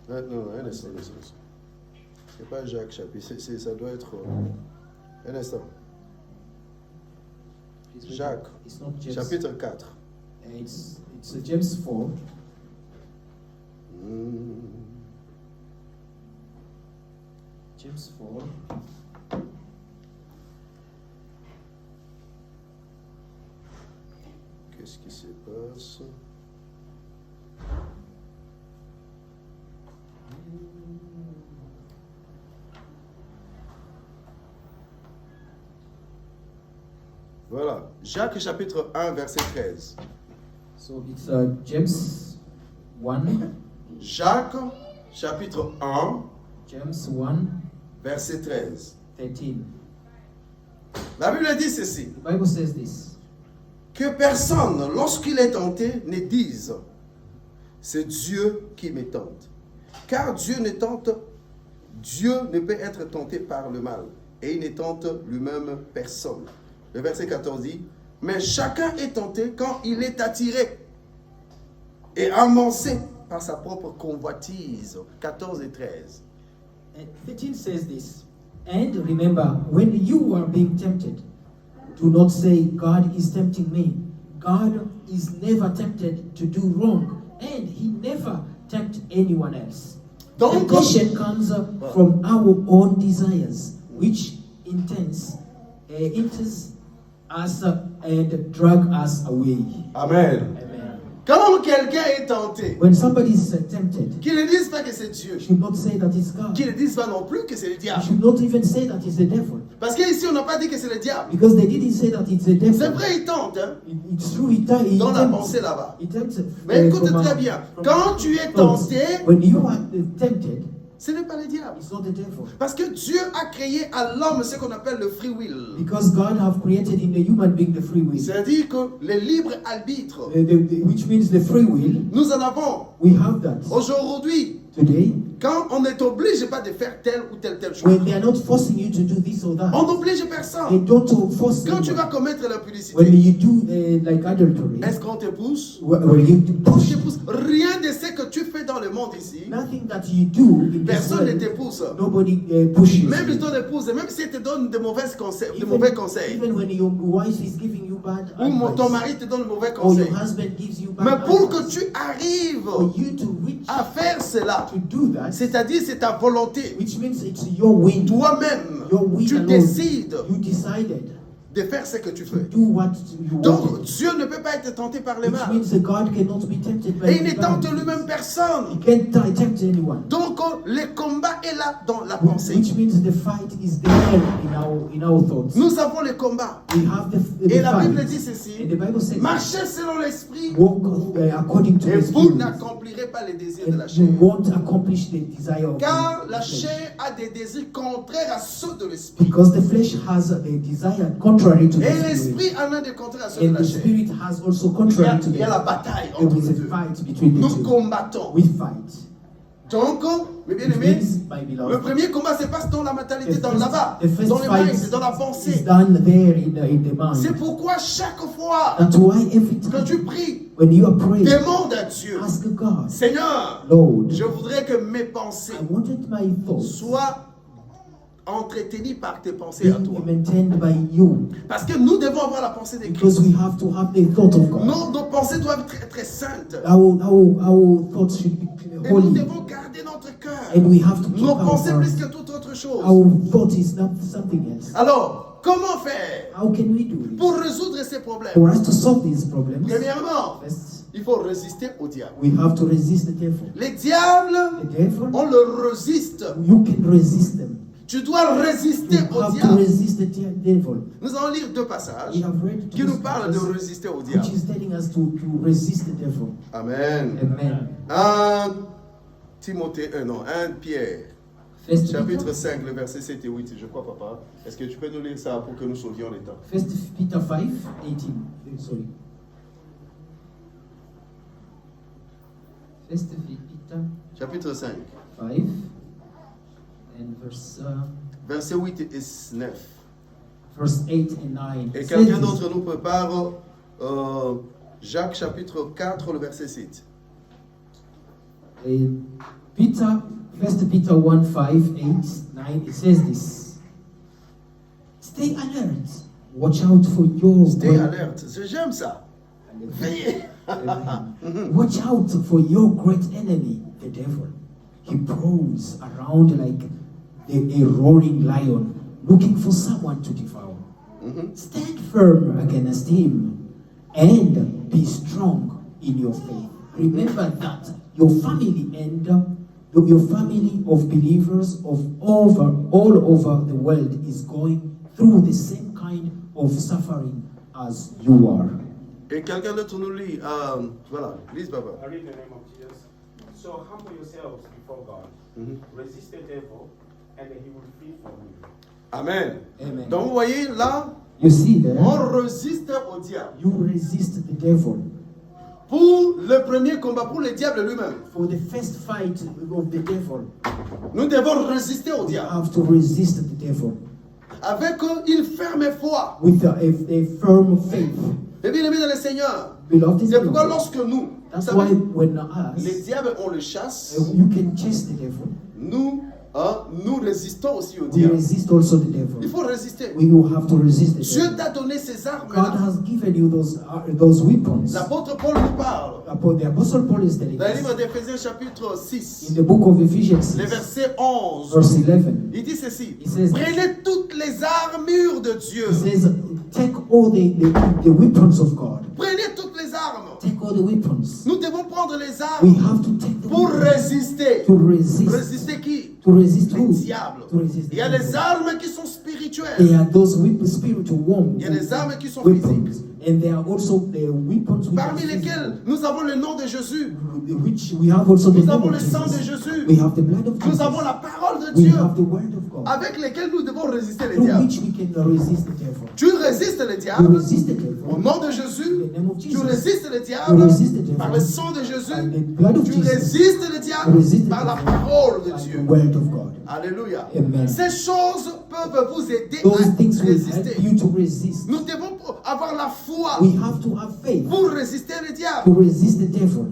Non, un instant, un instant. C'est pas Jacques chapitre, ça doit être... un instant. Jacques, It's not James. chapitre 4. It's James 4. James 4. Qu'est-ce qui se passe? Voilà. Jacques chapitre 1, verset 13. So it's James 1, Jacques chapitre 1, James 1, verset 13. 13. La Bible dit ceci. The Bible says this. Que personne, lorsqu'il est tenté, ne dise « C'est Dieu qui me tente ». Car Dieu ne peut être tenté par le mal. Et il ne tente lui-même personne. Le verset 14 dit « Mais chacun est tenté quand il est attiré et avancé par sa propre convoitise. » 14 et 13. And 13 says this. And remember, when you are being tempted, do not say, God is tempting me. God is never tempted to do wrong. And he never tempt anyone else. Donc, Temptation comes from our own desires, which enters us and drag us away. Amen. Amen. Quand quelqu'un est tenté, When somebody is tempted, qu'il ne dise pas que c'est Dieu. you should not say that it's God. Qu'il ne dise pas non plus que c'est le You diable. should not even say that it's the devil. Parce qu'ici, on n'a pas dit que c'est le diable. Because they didn't say that it's the devil. C'est vrai, il tente. Hein, It's true, he tempts. dans la pensée là-bas. He tempts. Mais écoute from très a- bien. from Quand tu es thoughts. tenté, When you are tempted, ce n'est pas le diable. it's not the devil. Parce que Dieu a créé à l'homme ce qu'on appelle le free will. Because God have created in the human being the free will. C'est-à-dire que le libre arbitre, Which means the free will, nous en avons. we have that. Aujourd'hui, Today, quand on ne t'oblige pas de faire telle ou telle chose, when they are not forcing you to do this or that, on n'oblige they personne. don't force Quand tu you. vas commettre la When publicité, you do like adultery, est-ce qu'on te pousse? when you On push, te pousse. Rien de ce que tu fais dans le monde ici, nothing that you do, in this personne ne te world, pousse. nobody pushes Même you. ton épouse, même si elle te donne de mauvais conseils, Even when your wife is giving you bad ou ton advice, mari te donne de mauvais or your conseils, husband gives you bad mais pour que advice, tu arrives for you to reach à faire cela, to do that, c'est-à-dire c'est ta volonté, which means it's your will. toi-même, Your will tu alone. décides You decided de faire ce que tu fais. to do what you Donc want. Dieu ne peut pas être tenté par le Which mal. means that God cannot be tempted by Et il ne the tente bad. lui-même He personne. can't tempt anyone. Donc le combat est là dans la pensée. Which means the fight is there in our thoughts. Nous avons le combat. We have the Et la fight. Bible dit And ceci, the Bible says, marchez selon l'esprit walk according to et the vous Spirit, n'accomplirez pas les désirs de la and chair. you won't accomplish the desire of Car la the flesh. chair a des désirs contraires à ceux de l'esprit. Because the flesh has a desire contrary to the Et spirit. l'esprit en a des contraires à ceux de And la the chair. spirit has also Il y a, contrary to il y a la the bataille There entre is les a deux. fight between the Nous two. combattons. We fight. Donc, mes It bien-aimés, means, my le beloved, premier combat se passe dans la mentalité, dans là-bas, the first dans le fight mind, dans la is pensée. done there in the C'est mind. pourquoi chaque fois That's why every que time tu pries, when you are praying, demande à Dieu, ask God, Seigneur, Lord, je voudrais que mes pensées I wanted my thoughts soient entretenues par tes pensées à being toi. maintained by you. Parce que nous devons avoir la pensée de Because Christ. we have to have the thought of God. Nos pensées doivent être très saintes. Our thoughts should be Et nous holy. devons garder notre cœur. And we have to keep Nos our pensées heart. plus que toute autre chose. Our thought is not something else. Alors, comment faire How can we do it? pour résoudre ces problèmes? For us to solve these problems, Premièrement, first, il faut résister au diable. we have to resist the devil. Les diables, The devil, on le résiste. you can resist them. Tu dois résister You au have to diable. resist the devil. Nous allons lire deux passages We have read qui nous parlent de scriptures résister au which diable. is telling us to resist the devil. Amen. Amen. 1 Timothée, non, 1 Pierre, First chapitre Peter, 5, le verset 7 et 8, je crois, papa. Est-ce que tu peux nous lire ça pour que nous sauvions les temps? First Peter 5, 18. Sorry. First Peter Chapitre 5, 5 and versets 8 et 9. verse 8 and 9. Et It quelqu'un says d'autre nous prépare Jacques chapitre 4, le verset 7. Peter, 1 Peter 1, 5, 8, 9, it says this. Stay alert. Watch out for your Stay alerte. J'aime ça. Veillez. Watch out for your great enemy, the devil. He prowls around like a roaring lion, looking for someone to devour. Stand firm against him and be strong in your faith. Remember that your family and your family of believers all over the world is going through the same kind of suffering as you are. Et quelqu'un d'autre nous lit. Voilà, lise papa. I read in the name of Jesus. So humble yourselves before God. Resist the devil, and he will flee from you. Amen. Amen. Donc vous voyez là, You see there, on résiste au diable. you resist the devil. Pour le premier combat, pour le diable lui-même, For the first fight of the devil, nous devons résister au you diable have to resist the devil avec une ferme foi. with a firm faith. Et bien aimé dans le Seigneur, Beloved in c'est the pourquoi Lord, lorsque nous, vous that's why savez, when les us, diables, on le chasse, you can chase the devil, nous résistons aussi au we diable. resist also the Il devil. faut résister. We will have to resist the Dieu devil. t'a donné ces God armes-là. has given you those weapons. L'apôtre Paul nous parle. The Apostle Paul is telling Dans le livre us d'Éphésiens chapitre in 6, the book of Ephesians le 6, verset 11, verse 11. il dit ceci. He says, Prenez toutes les armures de Dieu. He says, take all the weapons of God. Prenez toutes les armes. Take all the weapons. Nous devons prendre les We armes have to take the pour weapons résister. to resist. Résister qui? To resist Le who? diable. To resist Il y a the les devil. armes qui sont spirituelles. There are those spiritual Il y a les armes qui sont weapons. physiques. And there are also the weapons which are Parmi lesquelles nous avons le nom de Jésus. physical, which we have also the Nous name avons of le sang de Jesus. Jésus. We have the blood of Nous Jesus. avons la parole de We Dieu. have the word of God. Avec lesquelles nous devons résister les Through diables. which we can resist the devil. Tu résistes les You diables resist the au devil nom de Jésus. in the name of Tu Jesus. résistes les You diables resist the devil par le sang de by Jésus. the blood of Tu Jesus. résistes les You diables resist the par la devil parole de by Dieu. the word of God. Alléluia. Amen. Ces choses peuvent vous aider Those à things will résister. help you to resist. Nous devons avoir la foi We have to have faith pour résister les to diables. resist the devil.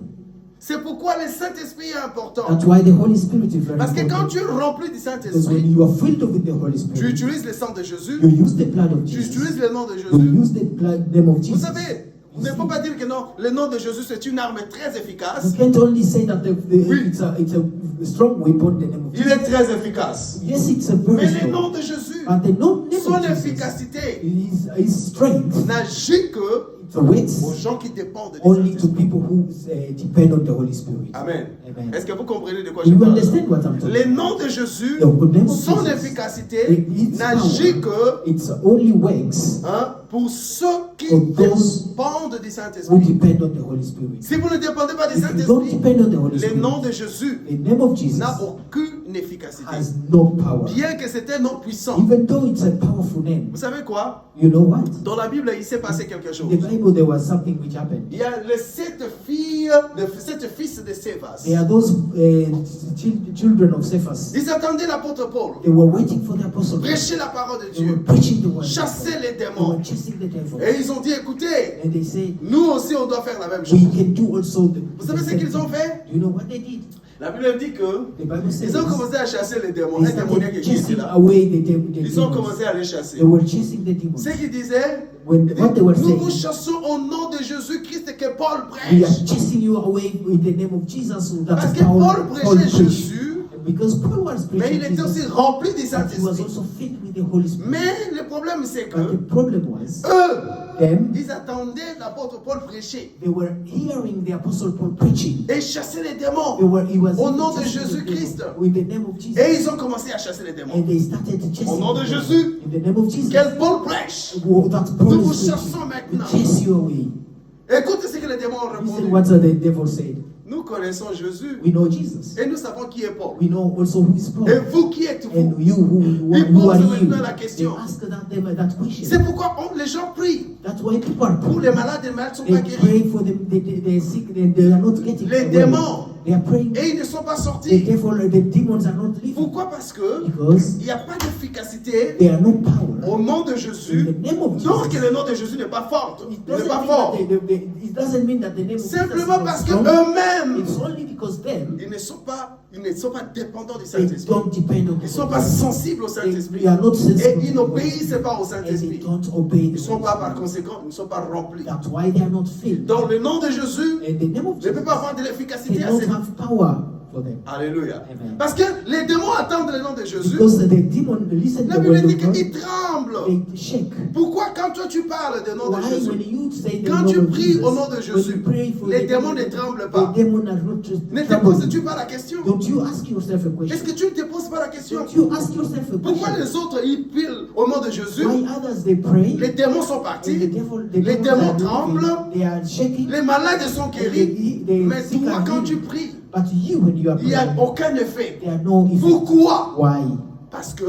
C'est pourquoi le Saint-Esprit est important. That's why the Holy Spirit is very Parce que quand important. tu es rempli du Because when Saint-Esprit, you are filled with the Holy tu Spirit, utilises le sang de Jésus, you use the blood of tu Jesus. utilises le nom de You Jésus. use the name of Vous Jesus. savez, il ne faut pas dire que non, le nom de Jésus c'est une arme très efficace. You can't only say that Oui. it's a strong weapon, the name of Il Jesus. est très efficace. Yes, it's a very Mais le strong. nom de Jésus, But the name son of Jesus, efficacité his strength, n'agit que it works aux gens qui dépendent du only to Saint-Esprit. people who depend on the Holy Spirit. Amen. Amen. Est-ce que vous comprenez de quoi Do je you parle? understand what I'm talking Le about? nom de Jésus, The name of son Jesus, efficacité its n'agit power, que it only works pour ceux qui For those dépendent du who Saint-Esprit. depend on the Holy Spirit. Si vous ne dépendez pas du If you don't Saint-Esprit, depend on the Holy le Spirit, nom de Jésus the name of Jesus n'a aucune efficacité. has no power. Bien que c'est un nom puissant. Even though it's a powerful name. Vous savez quoi? You know what? Dans la Bible, il s'est passé quelque chose. In the Bible, there was something which happened. Il y a les sept fils de Séphas. There are those children of Cephas. Ils attendaient l'apôtre Paul. They were waiting for the apostle. Prêcher la parole de They were Dieu. preaching the word. Chasser les They démons. were chasing the devil. Et ils ont dit, écoutez, And they say, nous aussi on doit faire la même chose. we can do also the Vous savez ce qu'ils ont fait? Do you know what they did? La Bible dit que The Bible says ils ont commencé à chasser les démons. they Un démoniaque started qui était chasing là. away the Ils ont demons. commencé à les chasser. They were chasing the demons. Ce qu'ils disaient, When ils what they were disaient, nous vous saying, chassons au nom de Jésus-Christ que Paul we are prêche. chasing you away in the name of Jesus. Parce That's que Paul Paul prêchait preached. Jésus, Because Paul was mais preaching il était aussi Jesus, rempli du but he was Saint-Esprit. also filled with the Holy Spirit. Mais le problème c'est But the que problem was, eux, them, ils attendaient l'apôtre Paul prêcher they were hearing the apostle Paul preaching. et chasser les He démons. was Au nom de chasing the Jésus-Christ. demons with the name of Jesus. Et ils ont commencé à chasser les démons. And they started chasing Au nom de the demons. Jésus. In the name of Jesus. Quel Paul prêche. That Paul Nous vous is preaching. chassons We maintenant. chase you away. Écoutez ce que les démons ont Listen répondu. what the devil said. Nous connaissons Jésus We know Jesus. et nous savons qui est Paul. We know also who is Paul. Et vous qui êtes And vous? you Il who are pose you? maintenant la They question. ask that question. C'est pourquoi les gens prient. That's why people are Pour praying. les malades ne sont They pas guéris. pray for them, the sick, they are not getting Les well. démons. They are praying. Et ils ne sont pas The sortis. devil, the demons are not living. Pourquoi? Parce que Because il n'y a pas d'efficacité they are no power. au nom de In Jésus. the name of Donc Jesus. le nom de Jésus n'est pas fort. It Il n'est doesn't, pas mean fort. that it doesn't mean that the name of Jesus Simplement is parce strong. qu'eux-mêmes, It's only because them, ils ne sont pas dépendants du they Saint-Esprit. don't depend on Ils ne sont pas sensibles au Saint-Esprit. They are not sensitive Et ils to the Holy n'obéissent Spirit. pas au And they Saint-Esprit. don't obey Ils ne the sont Holy pas par Spirit. conséquent, ils ne sont pas remplis. That's why they are not filled. Donc le nom de Jésus And the name of ne Jesus peut pas avoir de l'efficacité à cannot ses have power for them. Alléluia. Amen. Parce que les démons attendent le nom de Jésus. Because the demon listen to La the Bible word dit of God, qu'ils tremblent. they shake. Pourquoi quand toi tu parles du nom de Why Jésus, when you say the quand name tu of pries Jesus, au nom de when Jésus, you pray for les the démons demon, ne tremblent pas. the demon are not just Ne te trembling. poses-tu pas la question? Don't you ask yourself a Est-ce question? que tu ne te poses pas la question? Don't you ask yourself a Pourquoi question? les autres ils pillent au nom de Jésus? Why others they pray? Les démons sont And partis, the devil, the les demons démons are tremblent, moving, they are shaking. les malades sont guéris. They Mais sick toi are quand tu healed. pries, But you, when you are il n'y a praying, aucun effet. there are no effect. Pourquoi? Why? Parce que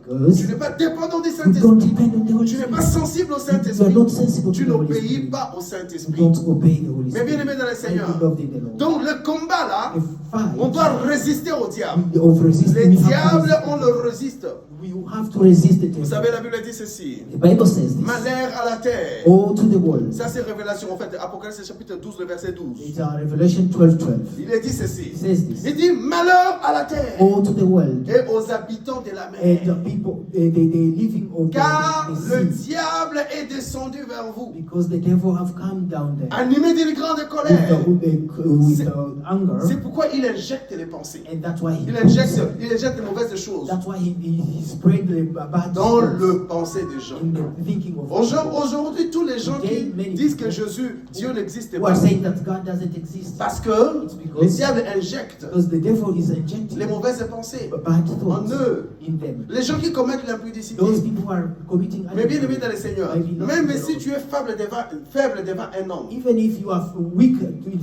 Because tu n'es pas dépendant du you don't Saint-Esprit. depend on the Holy Tu n'es pas Spirit. sensible au You are Saint-Esprit. not sensible Tu to the Holy n'obéis Spirit. pas au You Saint-Esprit. don't obey the Holy Mais Spirit. bien aimé dans le Seigneur, I love the Lord. donc le combat là, The fight on doit résister au diable. of resisting, Les we have to diables, resist. on le résiste. We have to resist the Vous devil. savez, la Bible dit ceci. The Bible says this. Malheur à la terre. All to the world. Ça c'est Révélation, en fait, Apocalypse chapitre 12, le verset 12. It's Revelation 12:12. Il est dit ceci. It says this. Il dit malheur à la terre All to the world. et aux habitants de la And the mer. people, they living on Car the le sea. diable est descendu vers vous, Because the devil have come down there animé d'une grande colère. with anger. C'est pourquoi il injecte les pensées. And that's why Il injecte les mauvaises choses that's why he spread the bad dans thoughts le pensée des gens. in the thinking of people Aujourd'hui, tous les gens qui disent que Jésus, Dieu n'existe who are pas, saying that God doesn't exist. parce que It's because- le diable injecte Because the devil is injecting les mauvaises pensées bad thoughts en eux. in them. Les gens qui commettent l'impudicité. Those people who are committing Mais bien aimé dans le Seigneur, I belong même to the si Lord. tu es faible devant un homme, Even if you are weak,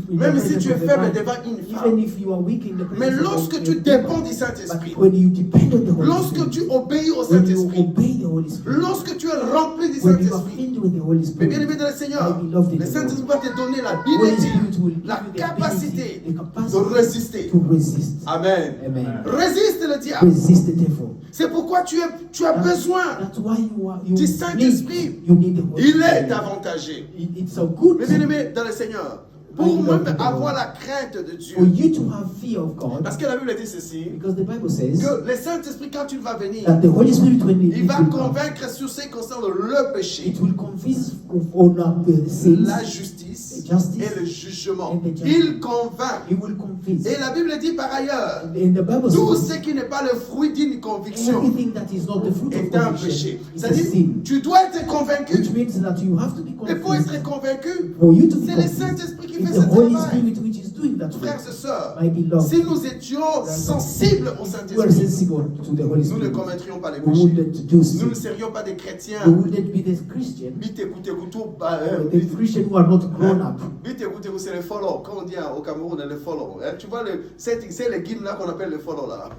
même si tu es faible devant une even femme, if you are weak in the mais presence of lorsque the tu people, dépends du Saint-Esprit, but when you depend on the Holy lorsque Spirit, tu obéis au when you Saint-Esprit, obey the Holy Spirit, lorsque tu es rempli du when you are Saint-Esprit, filled with the Holy mais Spirit, bien aimé dans le Seigneur, I love the le Lord. Saint-Esprit va te donner Holy l'habilité, Spirit will give la you the capacité ability, the de capacity résister. to resist. Amen. Amen. Résiste le diable. Resist the devil. C'est pourquoi tu as besoin. That's why you Du Saint-Esprit. need the Holy Il est Spirit. avantagé. It's a good Mais bien thing aimé dans le Seigneur, I pour love même the avoir Lord. la crainte de for Dieu, you to have fear of God, parce que la Bible dit ceci, because the Bible says que le Saint-Esprit, quand il va venir, that the Holy Spirit, when il it va will come, convaincre sur ce qui concerne le péché, it will convince on the sins, la justice justice, et le jugement. and the judgment. Il convainc. it will convince. Et la Bible dit par ailleurs, And the Bible tout says ce qui n'est pas le fruit d'une conviction everything that is not the fruit of est un conviction péché. is a C'est-à-dire, sin, tu dois être convaincu. which means that you have to be Et pour convinced. être convaincu, For you to be c'est le convinced, Saint-Esprit qui it's fait the ce Holy travail. Spirit which is doing that work. Frères et sœurs, My beloved, si nous étions sensibles au we are Saint-Esprit, sensible to the Holy nous ne Spirit. commettrions pas les We péchés. wouldn't do Nous sin. ne serions pas des chrétiens. We wouldn't be the Christian, Vite écoutez, the Christian who are not grown up. vite écoutez, c'est les follow. Quand on dit au Cameroun, les follow. Tu vois, c'est les guides là qu'on appelle les follow là.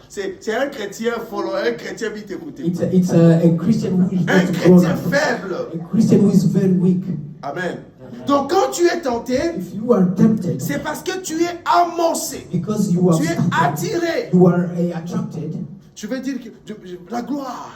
C'est un chrétien follow, un chrétien vite écoutez. It's a Christian who is Un not grown chrétien up. faible. A Christian who is very weak. Amen. Donc quand tu es tenté, If you are tempted, c'est parce que tu es amorcé. because you are Tu es started, attiré. you are attracted, Tu veux dire que la gloire.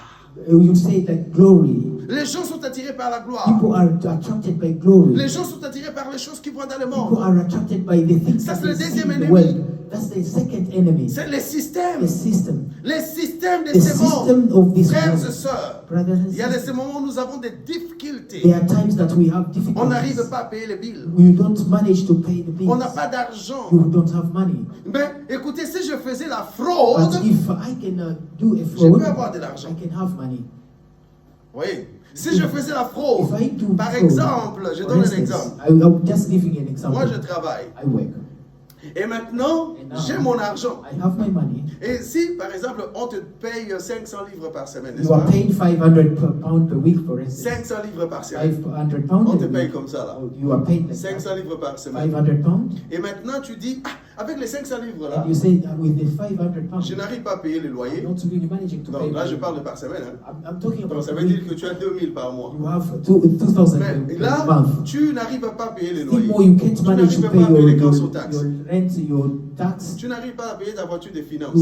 you say that glory. Les gens sont attirés par la gloire. People are attracted by glory. Les gens sont attirés par les choses qui vont dans le People monde. are attracted by the things Ça, that c'est le they see deuxième in the ennemi. world. That's the second enemy. C'est les systèmes. The system. Les systèmes de The ces mondes. system of this Frères et world. sœurs, Brothers and il y a sisters, ces moments où nous avons des difficultés. there are times that we have On n'arrive difficulties. pas à payer les billes. We don't manage to pay the bills. On n'a pas d'argent. You don't have money. Mais écoutez, si je faisais la But fraude, if I can do a je fraud, peux avoir de l'argent. I can have money. Oui. Si je faisais la fraude, If I do par fraud, exemple, je for donne un instance, exemple. I'm just giving an example. Moi, je travaille. I work. Et maintenant, And now, j'ai mon argent. I have my money. Et si, par exemple, on te paye 500 livres par semaine, n'est-ce You are pas? paying 500 pounds per week, for instance. 500 livres par semaine. 500 pounds On a te paye week. comme ça, là. You are paid like 500 livres par semaine. 500 pounds. Et maintenant, tu dis, ah, avec les 500 livres là, And you say that with the 500 pounds, je n'arrive pas à payer le loyer. not really managing to pay. Non, là, je money. parle de par semaine. Hein. I'm talking Donc, about ça a veut dire week. que tu as 2000 par mois. You have 2,000 Mais per là, month. tu n'arrives pas à payer le Still loyer. more, you can't Tu manage to n'arrives pay pas à payer les council your tax. rent, your tax. Tu n'arrives pas à payer ta voiture de finances.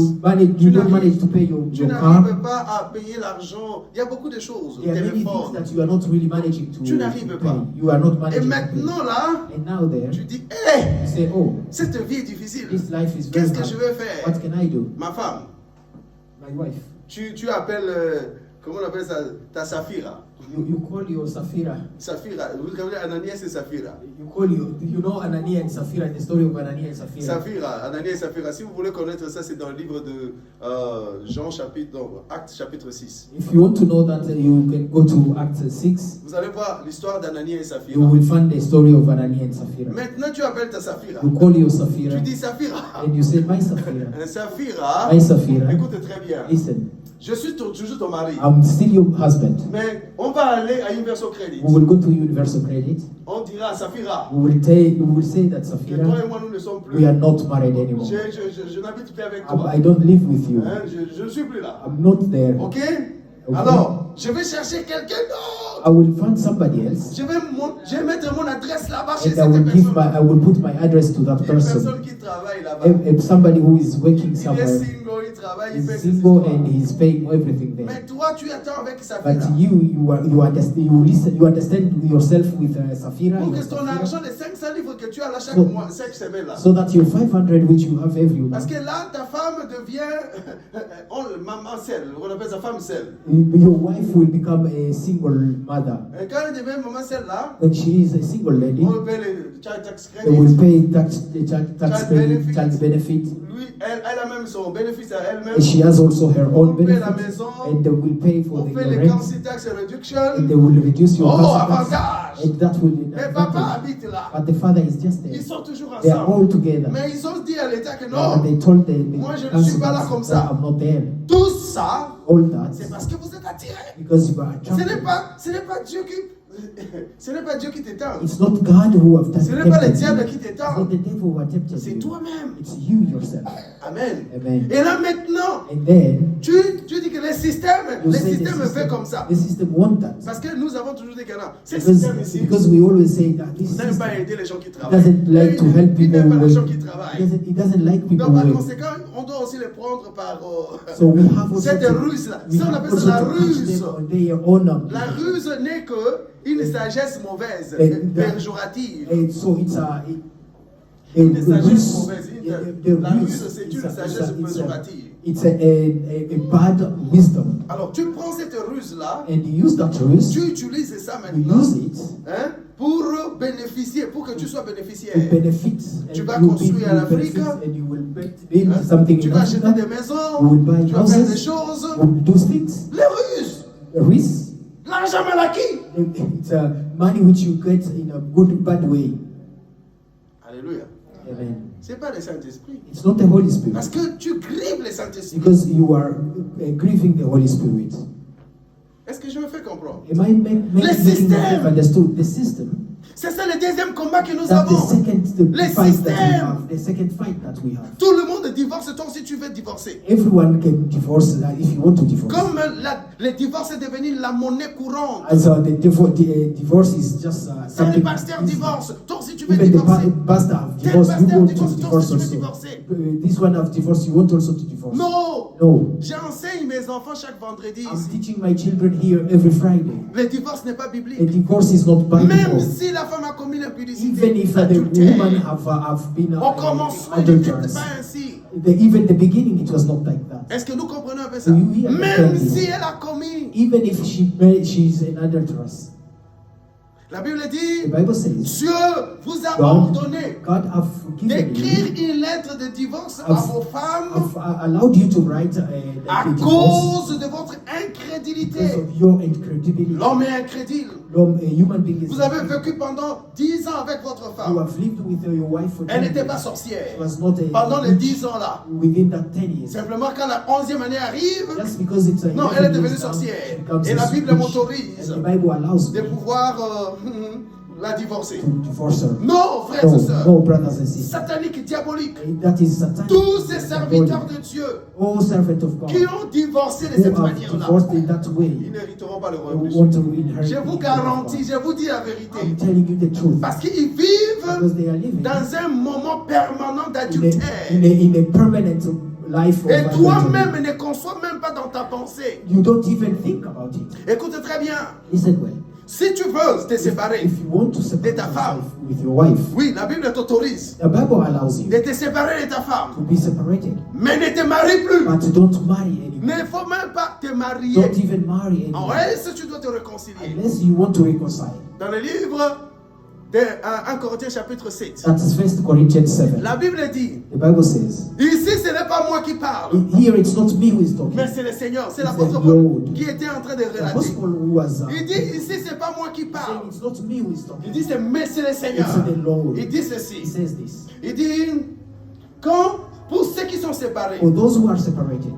You don't manage to pay Tu your car. n'arrives pas à payer l'argent. Il y a beaucoup de choses. There are many things Téléphone. that you are not really managing to Tu n'arrives pay. pas. You are not Et managing to maintenant là, pay. And now there, tu dis, hé, you say, oh, cette vie est difficile. this life is very Qu'est-ce que hard. je vais faire? What can I do? Ma femme, My wife. tu appelles comment on appelle ça? Ta Saphira. You call your Sapphira. Saphira, vous connaissez Ananias et Saphira. You know Ananias and Sapphira, the story of Ananias and Sapphira. Saphira, Ananias et Saphira. Si vous voulez connaître ça, c'est dans le livre de Actes chapitre 6. If you want to know that, you can go to Acts 6. Vous allez voir l'histoire d'Ananias et You Saphira. will find the story of Ananias and Sapphira. Maintenant, tu appelles ta Saphira. You call your Sapphira, Tu dis Saphira. and you say, my Sapphira. Saphira, My Sapphira. écoute très bien. Listen, Je suis toujours ton mari. I'm still your husband. Mais on va aller à Universal Credit. We will go to Universal Credit. On dira à Saphira We will say that que toi Sapphira, et moi nous ne sommes plus. we are not married anymore. Je n'habite plus avec toi. I don't live with you. Hein, je ne suis plus là. I'm not there. Ok? Alors, je vais chercher quelqu'un d'autre. I will find somebody else, Je vais mettre mon adresse là-bas chez and I cette will personne. I will put my address to that Une person. personne qui travaille là-bas. If somebody who is working Il est somewhere single, il travaille, il fait is ses single histoires. and he's paying everything there. Mais toi, tu attends avec But Saphira. you understand yourself with Sapphira, Pour your que ton Sapphira, argent de 500 livres que tu as là chaque So- mois, chaque semaine là. so that your 500 which you have every Parce month, que là, ta femme devient maman seule. On appelle sa femme seule. your wife will become a single mother. Et quand elle devient maman seule là, When she is a single lady, on paie le child tax they will credit. pay tax credit, child benefit, Lui, elle a même son bénéfice à elle-même. and she has also her own On paie la benefit, maison, and they will pay for on the fait les rent, council tax reduction. and they will reduce your Oh, council tax, avantage! and that will be an Mais papa advantage. habite là. But the father is just there. Ils sont toujours They are all ensemble. together. Mais ils ont dit à l'État que And non. they told the Moi, je ne council suis pas là tax comme that ça. I'm not there. Tout ça, All that c'est parce que vous êtes attirés. because you are Ce n'est attracted. pas Dieu qui, ce n'est pas Dieu qui t'étend. It's not God who have Ce n'est pas le tempted diable you. qui It's t'étend. not the devil who have tempted C'est you. toi-même. It's you yourself. Amen. Amen. Et là maintenant, And then tu dis que les systèmes you say fait comme ça. the system want that. Parce que nous avons toujours dit que non, ces systèmes ici Because we always say that this n'aiment system pas aider les gens qui travaillent. doesn't like to help Il people n'aime pas who les gens qui work. travaillent. It doesn't like people Donc par who work. conséquent, on doit aussi les prendre par So we have also cette to, ruse-là. we Ça, on have appelle also ça la to teach ruse. them on their own. La ruse n'est que une sagesse mauvaise, péjorative. And so it's a Une sagesse ruse. mauvaise. La ruse, c'est une sagesse péjorative. It's a bad wisdom. Alors tu prends cette ruse-là, And you use that ruse, tu utilises ça you maintenant use it hein, pour bénéficier, pour que tu sois bénéficiaire. to benefit. Tu And vas you will construire en Afrique. benefit and you will build Hein? something Tu in vas acheter des Africa. maisons, You will buy tu vas faire des houses. choses. You will do things. Les ruses, Ruse. l'argent mal acquis. It's money which you get in a good, bad way. Alléluia. Amen. C'est pas le Saint-Esprit. It's not the Holy Spirit. Parce que tu grives le Saint-Esprit. Because you are grieving the Holy Spirit. Est-ce que je me fais comprendre? Am I making system. myself understood? The system. C'est ça le deuxième combat que nous That's the avons. second Les fight that we systèmes. have. The second fight that we have. Tout le monde divorce, toi aussi tu veux divorcer. Everyone can divorce if you want to divorce. Comme le divorce est devenu la monnaie courante. As the divorce is just Quand les something. pasteurs easy. divorcent, toi aussi tu veux Even the divorcer. pastor have Tel divorced. You pasteur want to divorce, toi divorce aussi tu veux also. divorcer. This one have divorced. You want also to divorce. Non! No. J'enseigne mes enfants chaque vendredi I'm ici. teaching my children here every Friday. Le divorce n'est pas A biblique. divorce is not Même biblical. si la femme a commis Even l'impudicité, if the l'adultère, woman have been au commencement, il n'était adulterous. pas ainsi. Even the beginning, it was not like that. Est-ce que nous comprenons un peu ça? Oui, oui, Même oui. si elle a commis, Even if she's an adulteress, la Bible the dit, Bible says Dieu vous a God, ordonné God have given d'écrire you, une lettre de divorce à have, vos femmes have allowed you to write à a divorce cause de votre because incrédulité. of your incredibility. L'homme est incrédule. A human being is. Vous avez vécu pendant 10 ans avec votre You femme. have lived with your wife for 10 Elle n'était years. pas sorcière. She was not a Pendant les 10 ans là. within that 10 years. Simplement quand la 11e année arrive, Just because it's a non, 11 elle est years devenue now, sorcière. she becomes Et a la Bible witch. m'autorise And the Bible allows de me pouvoir la divorcer. to divorce her. Non, frères et sœurs. No, brothers and sisters. Satanique, diabolique. That is satanic. Tous ces serviteurs de Dieu All servants of God qui ont divorcé de who cette have manière-là, divorced in that ils way n'hériteront pas le who royaume. want to inherit. Je vous the garantis, kingdom je vous dis la of God. I'm vérité. telling you the truth. Parce qu'ils Because vivent they are living dans un moment permanent in d'adultère. a permanent life of Et adultery. toi-même ne conçois même pas dans ta pensée. You don't even think about it. Écoute très bien. Listen well. Si tu veux te séparer If you want to de separate ta femme, yourself with your wife, oui, la Bible t'autorise the Bible allows you de te séparer de ta to femme, be separated, mais ne te marie plus. but don't marry Il anymore. ne faut même pas te marier. Don't even marry En anymore reste, tu dois te réconcilier. unless you want to reconcile. Dans le livre de 1 Corinthiens chapitre 7, That's 1 Corinthians 7. la Bible dit, The Bible says, ici ce n'est pas moi qui parle, here it's not me who is talking. mais c'est le Seigneur, c'est It's l'apôtre the Paul Lord. qui était en train de The relater. gospel who was Il dit, ici c'est pas moi qui saying parle. it's not me who is Il talking. dit, mais c'est le Seigneur. It's the Lord. Il dit He ceci. says this. Il dit, quand, pour ceux qui sont séparés, For those who are separated,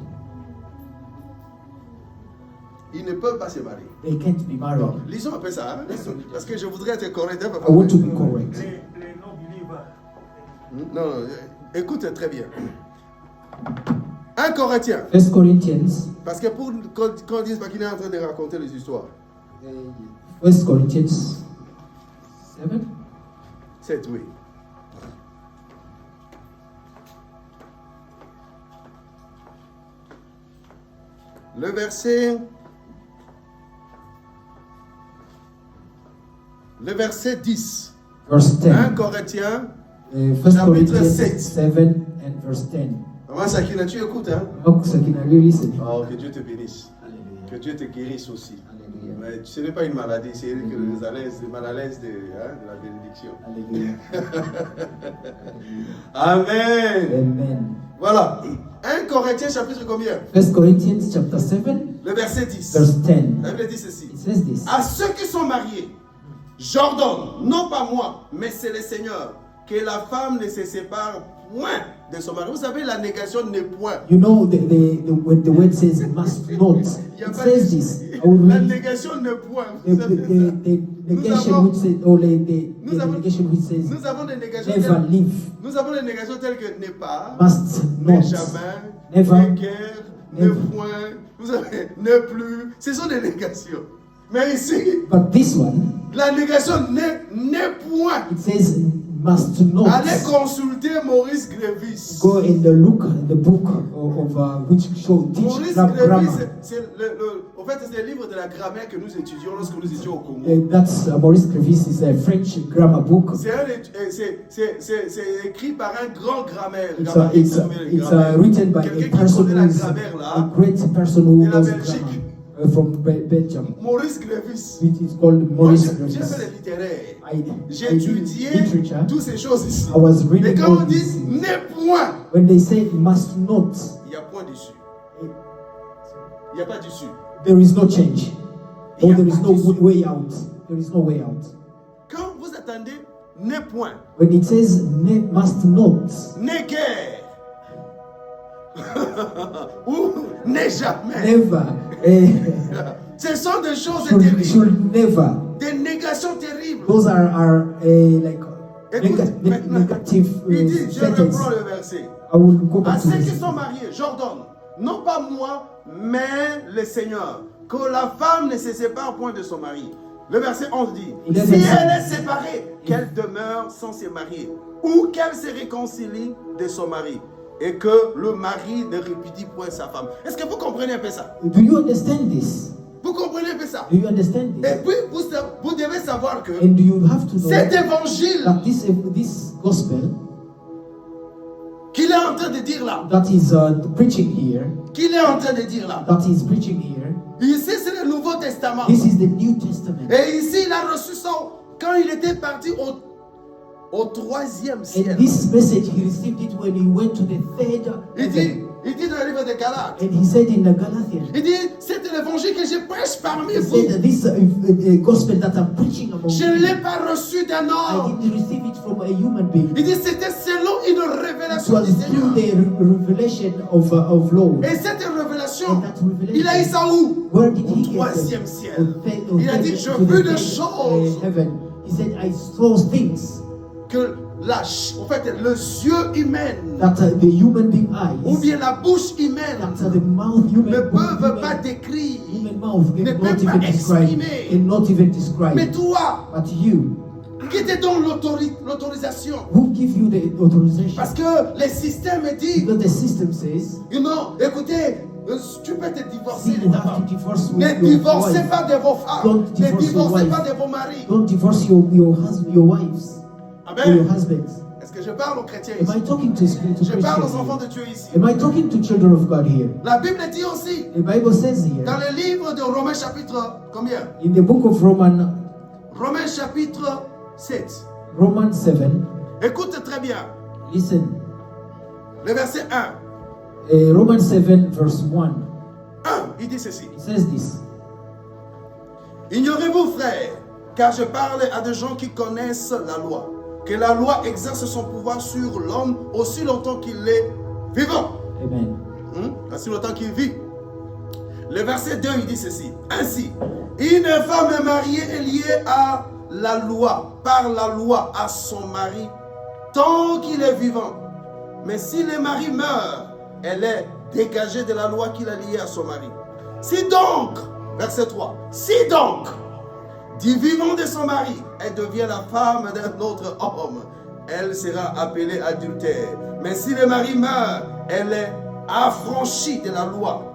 ils ne peuvent pas se marier. they can't be married. Bon, lisons un peu ça, hein, parce que je voudrais être correct. Hein, I want to be correct. Les non-believers. Non, écoute très bien. 1 Corinthiens, 1 Corinthians, parce que pour qu'on ne dise pas qu'il est en train de raconter les histoires. 1 Corinthians 7. 7, oui. Le verset 10. Verse 10. 1 Corinthiens. 1 Chapitre Corinthians 7. 7 and verse 10. Maman Sakina, tu écoutes, hein? Look, Sakina, you listen. Oh, que Dieu te bénisse. Que Dieu te guérisse aussi. Mais ce n'est pas une maladie, c'est que les mal à l'aise de la bénédiction. Hallelujah. Amen. Amen. Voilà. 1 Corinthiens chapitre combien? 1 Corinthians chapter 7, Le verset 10. verse 10. La Bible dit ceci. It says this. À ceux qui sont mariés, j'ordonne, non pas moi, mais c'est le Seigneur, que la femme ne se sépare point de son mari. Vous savez, la négation n'est point. You know, when the word says must not, Il y a it pas says de- this. I will La read négation n'est point. the, Vous the, savez the, ça? the Nous negation avons- which says, or the nous avons- negation which says Nous avons des négations never telles, live, nous avons des négations telles que n'est pas, must n'est not, jamais, never, n'est guère, n'est never. point, vous savez, n'est plus. Ce sont des négations. Mais ici, but this one, la négation n'est point. it says must not. Allez consulter Maurice Grévis. Go and look at the book of which show teach Maurice grammar. Grévis, en fait, c'est le livre de la grammaire que nous étudions lorsque nous étions au Congo. That's Maurice Crevis is a French grammar book. C'est écrit par un grand grammaire. It's written by a Quelqu'un qui person connaît who la is grammaire a là. great person who de la knows Belgique. grammar from Belgium. Maurice Grévis. It is called Moi, Maurice j'ai Crevis. fait le littéraire. J'ai I did étudié literature. toutes ces choses ici. I was reading Mais quand on all dit these things. n'est point, When they say must not, il n'y a point dessus. Il n'y a pas dessus. there is no change. Il y Or a there is pas no d'issue. way out. There is no way out. Quand vous attendez n'est point, When it says must not, n'est guère, ou n'est jamais, never, ce sont des choses should, terribles, should never. des négations terribles. Those are like Écoute, maintenant, negative il dit, je sentences. reprends le verset. I will go À back to ceux qui this. sont mariés, j'ordonne, non pas moi, mais le Seigneur, que la femme ne se sépare point de son mari. Le verset 11 dit, Il est si verset. elle est séparée, qu'elle demeure sans se marier, ou qu'elle se réconcilie de son mari, et que le mari ne répudie point sa femme. Est-ce que vous comprenez un peu ça? Do you understand this? Vous comprenez un peu ça? Do you understand Et this? puis, vous devez savoir que And do you have to know cet évangile that this gospel qu'il est en train de dire là, that is preaching here, qu'il est en train de dire là, that is preaching here, ici c'est le Nouveau Testament. this is the New Testament. Et ici, il a reçu son... Quand il était parti au 3e ciel. And this message he received it when he went to the third heaven. Il dit dans le livre de Galates, And he said in the Galatians, il dit, c'est l'évangile que je prêche parmi he vous. said that this gospel that I'm preaching among Je ne you, l'ai pas reçu d'un I homme. didn't receive it from a human being. Il dit, c'était selon une It révélation was du Seigneur. through the revelation of Lord. Et cette révélation, And that revelation, il a eu ça où? Where did Au he get 3e it? ciel. Il a dit, je To the vis des third, choses heaven. He said, I saw things que en fait, les yeux humains, that the human being ou eyes, bien la bouche humaine, that the mouth human, ne peuvent pas human, décrire. human mouth ne cannot peut pas even describe, exprimer. cannot even describe. Mais toi, But you, qui te donne l'autorisation? who give you the authorization? Parce que le système dit, Because the system says, écoutez, Tu peux te divorcer See, de you ta have to femme. divorce with Ne your divorcez wife. pas de vos femmes. Don't Ne divorce your divorcez wife. pas de vos maris. Don't divorce your husband, your wives, or your Amen. husbands. Est-ce que je parle aux chrétiens Am ici? I talking to Je parle aux Christians enfants here? de Dieu ici. Am I talking to children of God here? La Bible dit aussi, The Bible says here, dans le livre de Romains chapitre combien? in the book of Romains chapitre 7. Romans 7, Écoute très bien. listen, Le verset 1. Romans 7 verse 1, 1, il dit ceci. it says this. Ignorez-vous, frères, car je parle à des gens qui connaissent la loi, que la loi exerce son pouvoir sur l'homme aussi longtemps qu'il est vivant. Amen. Aussi longtemps qu'il vit. Le verset 2, il dit ceci. Ainsi, une femme mariée est liée à la loi, par la loi, à son mari, tant qu'il est vivant. Mais si le mari meurt, elle est dégagée de la loi qu'il a liée à son mari. Si donc, verset 3, si donc, du vivant de son mari, elle devient la femme d'un autre homme, elle sera appelée adultère. Mais si le mari meurt, elle est affranchie de la loi,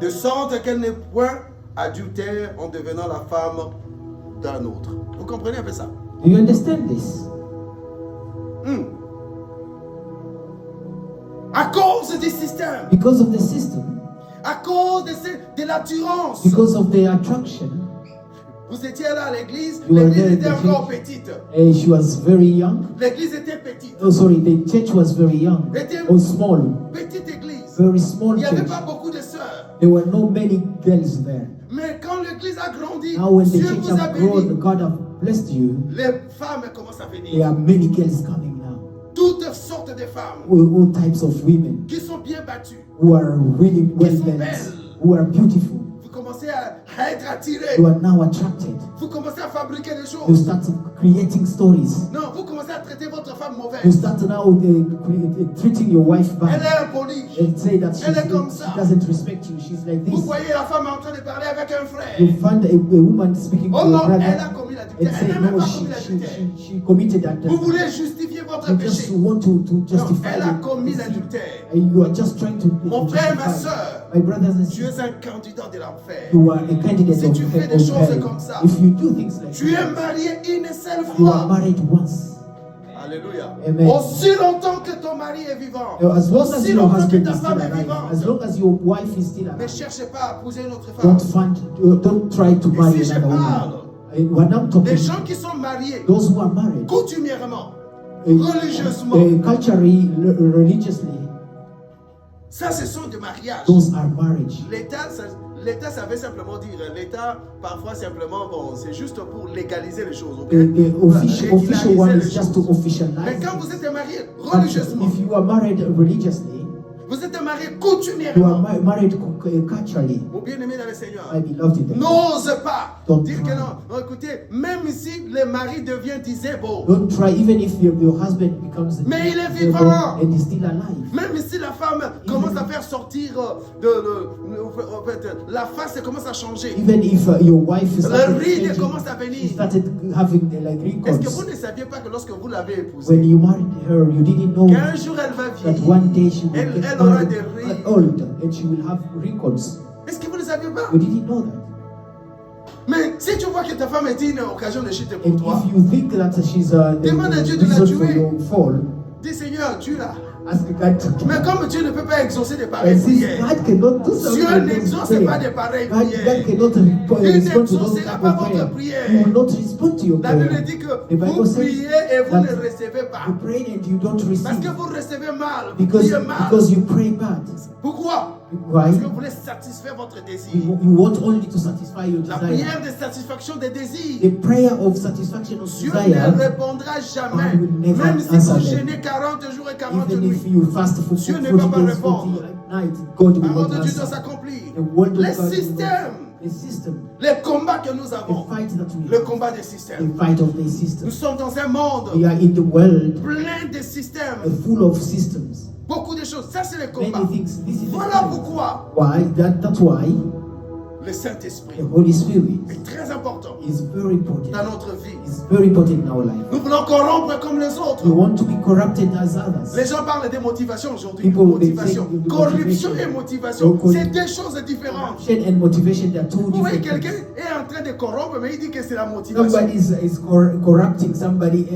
de sorte qu'elle n'est point adultère en devenant la femme d'un autre. Vous comprenez un peu ça? Do you understand this? À cause du système, Because of the system, à cause de l'attirance. because of the attraction, Vous étiez là à l'église, You were l'église there était at the encore church. petite. she was very young. L'église était petite. Oh, sorry, the church was very young or small, Petite église. very small Il n'y avait church. pas beaucoup de sœurs. There were no many girls there. Mais quand l'église a grandi, Now, when the Dieu church vous a have béni. grown, God have blessed you. Les femmes commencent à There venir. are many girls coming now, Toutes sortes de femmes all types of women qui sont bien battues. who are really well sont built, belles. who are beautiful. Vous commencez à être attirés. You are now attracted. Vous commencez à fabriquer des You choses. start creating stories. Non, vous commencez à traiter votre femme You mauvaise. start now treating your wife Elle bad est impolie. and say that Elle est comme she ça. doesn't respect you. She's like Vous this. voyez la femme en train de parler avec un frère. You find a woman speaking Oh to non, your brother elle a commis l'adultère. and Elle say n'a même no, pas commis l'adultère. she committed that. Vous voulez justifier votre You just péché. want to Non, justify elle a it. commis l'adultère. And you are just trying to Mon frère, ma justify. soeur, My brothers and tu sisters, es un candidat de l'enfer. you are a candidate Si of tu fais des of choses hell. comme ça, If you do things like Tu es that, marié une seule you are fois. married once. Alléluia. Amen. Aussi longtemps que ton mari est vivant. As long as Aussi your longtemps que husband ta is still femme est alive, as vivante. long as your wife is still Ne alive, cherchez pas à épouser une autre femme. don't try to Et marry si je another parle woman. When I'm talking, des gens qui sont mariés those who are married, coutumièrement, uh, religieusement, culturally, religiously, ça ce sont des mariages. those are marriage. L'État, ça veut simplement dire, l'État, parfois simplement, bon, c'est juste pour légaliser les choses, ok? The official Régulariser one les is just choses. to officialize. Mais quand it. vous êtes marié But religieusement, if you are married religiously, vous êtes marié you are coutumièrement, married culturally. mon bien-aimé dans le Seigneur, My beloved in the Lord. n'ose pas Don't dire que try. non. Non, écoutez, même si le mari devient disable, Don't try, even if your husband becomes Mais il est disabled vivant. and is still alive. même si la femme commence à faire sortir en fait, la face commence à changer, Even if your wife is le ride commence à she venir. started having like Est-ce que vous wrinkles. ne saviez pas que lorsque vous l'avez épousée, When you married her, you didn't know qu'un jour elle va that vieillir? one day she will Elle get aura married des rides. old and she will have wrinkles. Est-ce que vous ne saviez pas? You didn't know that. Mais si tu vois que ta femme est une occasion de chute pour And toi, if you think that she's the Demande à Dieu de la reason for tuer. your fall, dis Seigneur, Dieu-la. ask God to Mais comme Dieu ne peut pas exaucer de pareilles And since prières, God cannot do something Dieu against n'exauce prayer, pas de pareilles God prières. cannot Il respond to those n'exaucera type pas of votre prayer. prière. He will not respond to your La Bible prayer. dit que The Bible vous says priez et vous that ne recevez pas. you pray and you don't Parce receive que vous recevez mal, vous because, priez mal. because you pray bad. Pourquoi? Why? Parce que vous voulez satisfaire votre désir. You want only to satisfy your La desire. prière de satisfaction des désirs. The prayer of satisfaction of Dieu desire, ne répondra jamais. God will never Même si answer vous them. jeûnez 40 jours et 40 even nuits. if you fast for Dieu ne 40 va pas days, répondre. 40 nights, God will La parole not de Dieu doit answer. s'accomplir. The word of Les God will systèmes, not- the system, les combats que nous the avons, fight that we le have, combat des the systèmes. fight of the Nous system. sommes dans un monde We are in the world plein de systèmes, full of systems. beaucoup de choses. Ça, c'est le combat. Many things. This is the Voilà fight. pourquoi Why? That's why le Saint-Esprit The Holy Spirit est très important is very important. dans notre vie. It's very important in our life. Nous voulons corrompre comme les autres. We want to be corrupted as others. Les gens parlent de motivation aujourd'hui. People, they Motivation. say the Corruption motivation. et motivation, No, c'est deux choses différentes. Corruption and motivation, they are two Vous voyez, different quelqu'un things. est en train de corrompre, mais il dit que c'est la motivation. Somebody is corrupting somebody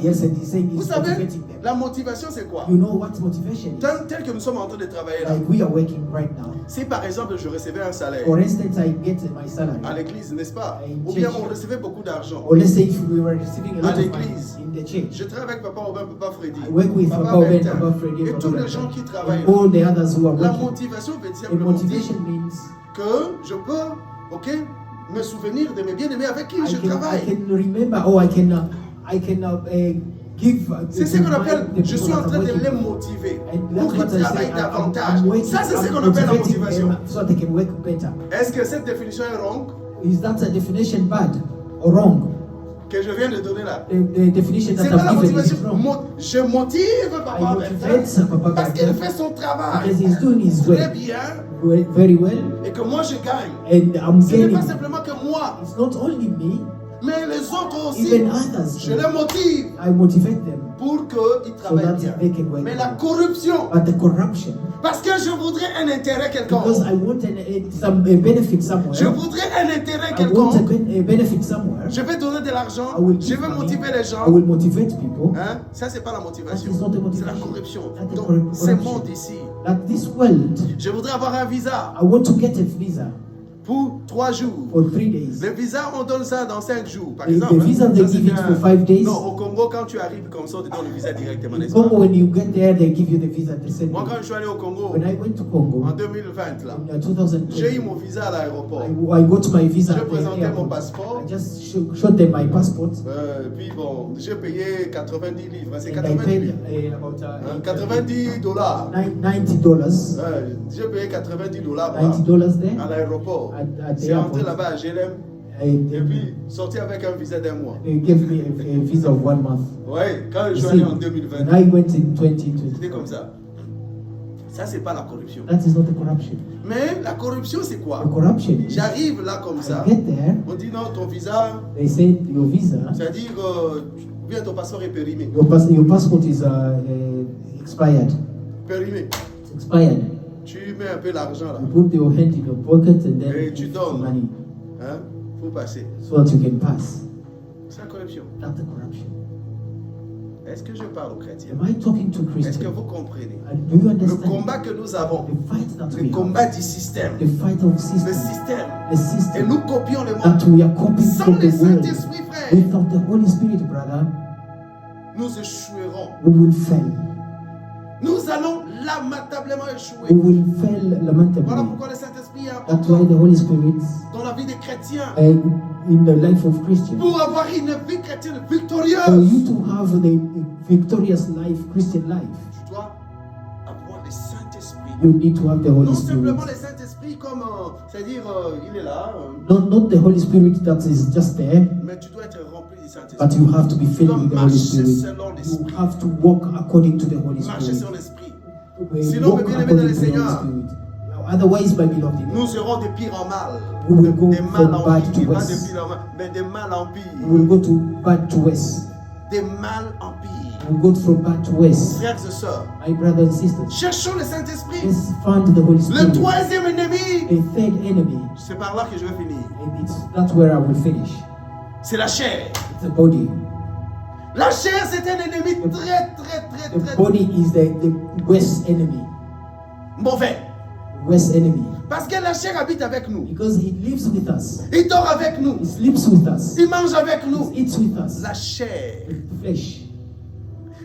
else and he's saying Vous he's savez, motivating them. la motivation, c'est quoi? You know what motivation is? Tel que nous sommes en train de travailler là. Like we are working right now. Si par exemple je recevais un salaire For instance, I get my salary. à l'église, n'est-ce pas? In Ou bien church. on recevait beaucoup d'argent. Or let's say if we were receiving a lot À of money l'église. in the church. Je travaille avec Papa Aubin, Papa Freddy, I work with Papa Oben, Bertin, Papa Freddy, et Papa tous les Bertin, gens qui travaillent and là. all the others who are La working. motivation veut dire The simplement dire motivation means que je peux, ok, me souvenir de mes bien-aimés avec qui je I travaille. can remember, or I can give. C'est ce qu'on appelle, the je suis people en that train I'm de les working with. motiver And pour that's qu'ils what I say. travaillent davantage. I'm working, Ça, c'est ce I'm qu'on appelle la motivating motivation. them so they can work better. Est-ce que cette définition est wrong Is that a definition bad or wrong? que je viens de donner là? The definition C'est that pas la I've given motivation. is wrong. Je motive I Papa motivate Papa parce qu'il Bertin fait son travail because he's doing his très work bien very well, et que moi je gagne. and I'm Ce n'est gaining. pas simplement que moi, It's not only me, mais les autres aussi. even others. Je les motive I motivate them. pour qu'ils travaillent that bien. they can work Mais la well. corruption, But the corruption, parce que je voudrais un intérêt quelconque. because I want a benefit somewhere. Je voudrais un intérêt I want quelconque. a benefit somewhere. Je vais donner de l'argent. I will Je give vais money. motiver les I gens. will motivate people. Hein? Ça, c'est pas la motivation. That is not a C'est motivation. la corruption. That's a Donc, corruption. ce monde ici, That this world, je voudrais avoir un visa I want to get a visa pour 3 jours. for 3 days. Le visa, on donne ça dans 5 jours, par The exemple. hein. visa, they Ça, c'est give it bien. for 5 days. Non, au Congo, quand tu arrives comme ça, on te donne le visa directement, In n'est-ce pas? Congo, when you get there, they give you the visa. They send Moi, you. quand je suis allé au Congo, When I went to Congo en 2020, là, in 2020, j'ai eu mon visa à l'aéroport. I got my visa J'ai at the présenté mon airport. passeport. I just showed them my passport. Puis bon, j'ai payé 90 livres. C'est And I 90 paid livres. about Hein, 90 dollars. $90. J'ai payé 90 dollars $90 there à l'aéroport. at the C'est rentré airport. là-bas à Jérém. And Et puis sorti avec un visa d'un mois. they gave me a visa of 1 month. Ouais, quand je You suis see, allé en 2020, when I went in c'était 2020, comme ça. Ça, c'est pas la corruption. that is not a corruption. Mais la corruption, c'est quoi? The corruption is, J'arrive là comme ça. I get there, On dit non, ton visa, they say your visa, c'est-à-dire, bien ton passeport est périmé. your passport is expired. Périmé. It's expired. Tu mets un peu l'argent là. You put your hand in your pocket and then Et tu you put donnes. money Hein? Faut passer. so that you can pass. C'est la corruption. That's the corruption. Est-ce que je parle aux chrétiens? Am I talking to Est-ce que Christians? vous comprenez? Do you Le understand combat que nous avons, the fight that le we combat have? du système, The fight of le system. système. The Et system nous copions le that monde. we are copying Sans from le the world. Saint-Esprit, frère, Without the Holy Spirit, brother, nous échouerons. we will fail. Nous allons lamentablement We échouer. will fail Voilà lamentably. pourquoi le Saint-Esprit est That's why important the Holy Spirit, dans la vie des chrétiens. in the life of Christians, Pour avoir une vie chrétienne for victorieuse, you to have the victorious life, Christian life, tu dois avoir le Saint-Esprit. you need to have the Holy Non simplement Spirit. le Saint-Esprit comme, c'est-à-dire, il est là, Not the Holy Spirit that is just there, mais tu dois être rempli du but Saint-Esprit. you have to be Tu filled dois with the Holy marcher Spirit. selon You l'Esprit. have to walk according to the Holy Marcher Spirit. sur l'Esprit. Sinon, mes bien-aimés dans le Seigneur, otherwise, my beloved, in Nous Lord, serons de pire en mal. We will go Des mal en from bad pire. to Pas de worse. pire en mal, mais de mal en we will pire. go to bad to worse. Des mal en pire. We will go from bad to worse. Frères et sœurs, My brothers and sisters, cherchons le Saint-Esprit. let's find the Holy Le Spirit. troisième ennemi, A third enemy, c'est par là que je vais finir. and that's where I will finish. C'est la chair. It's the body. La chair, c'est un ennemi The très body is the worst enemy. mauvais. Worst enemy. Parce que la chair habite avec nous. Because he lives with us. Il dort avec nous. He sleeps with us. Il mange avec nous. He eats with us. La chair. The flesh.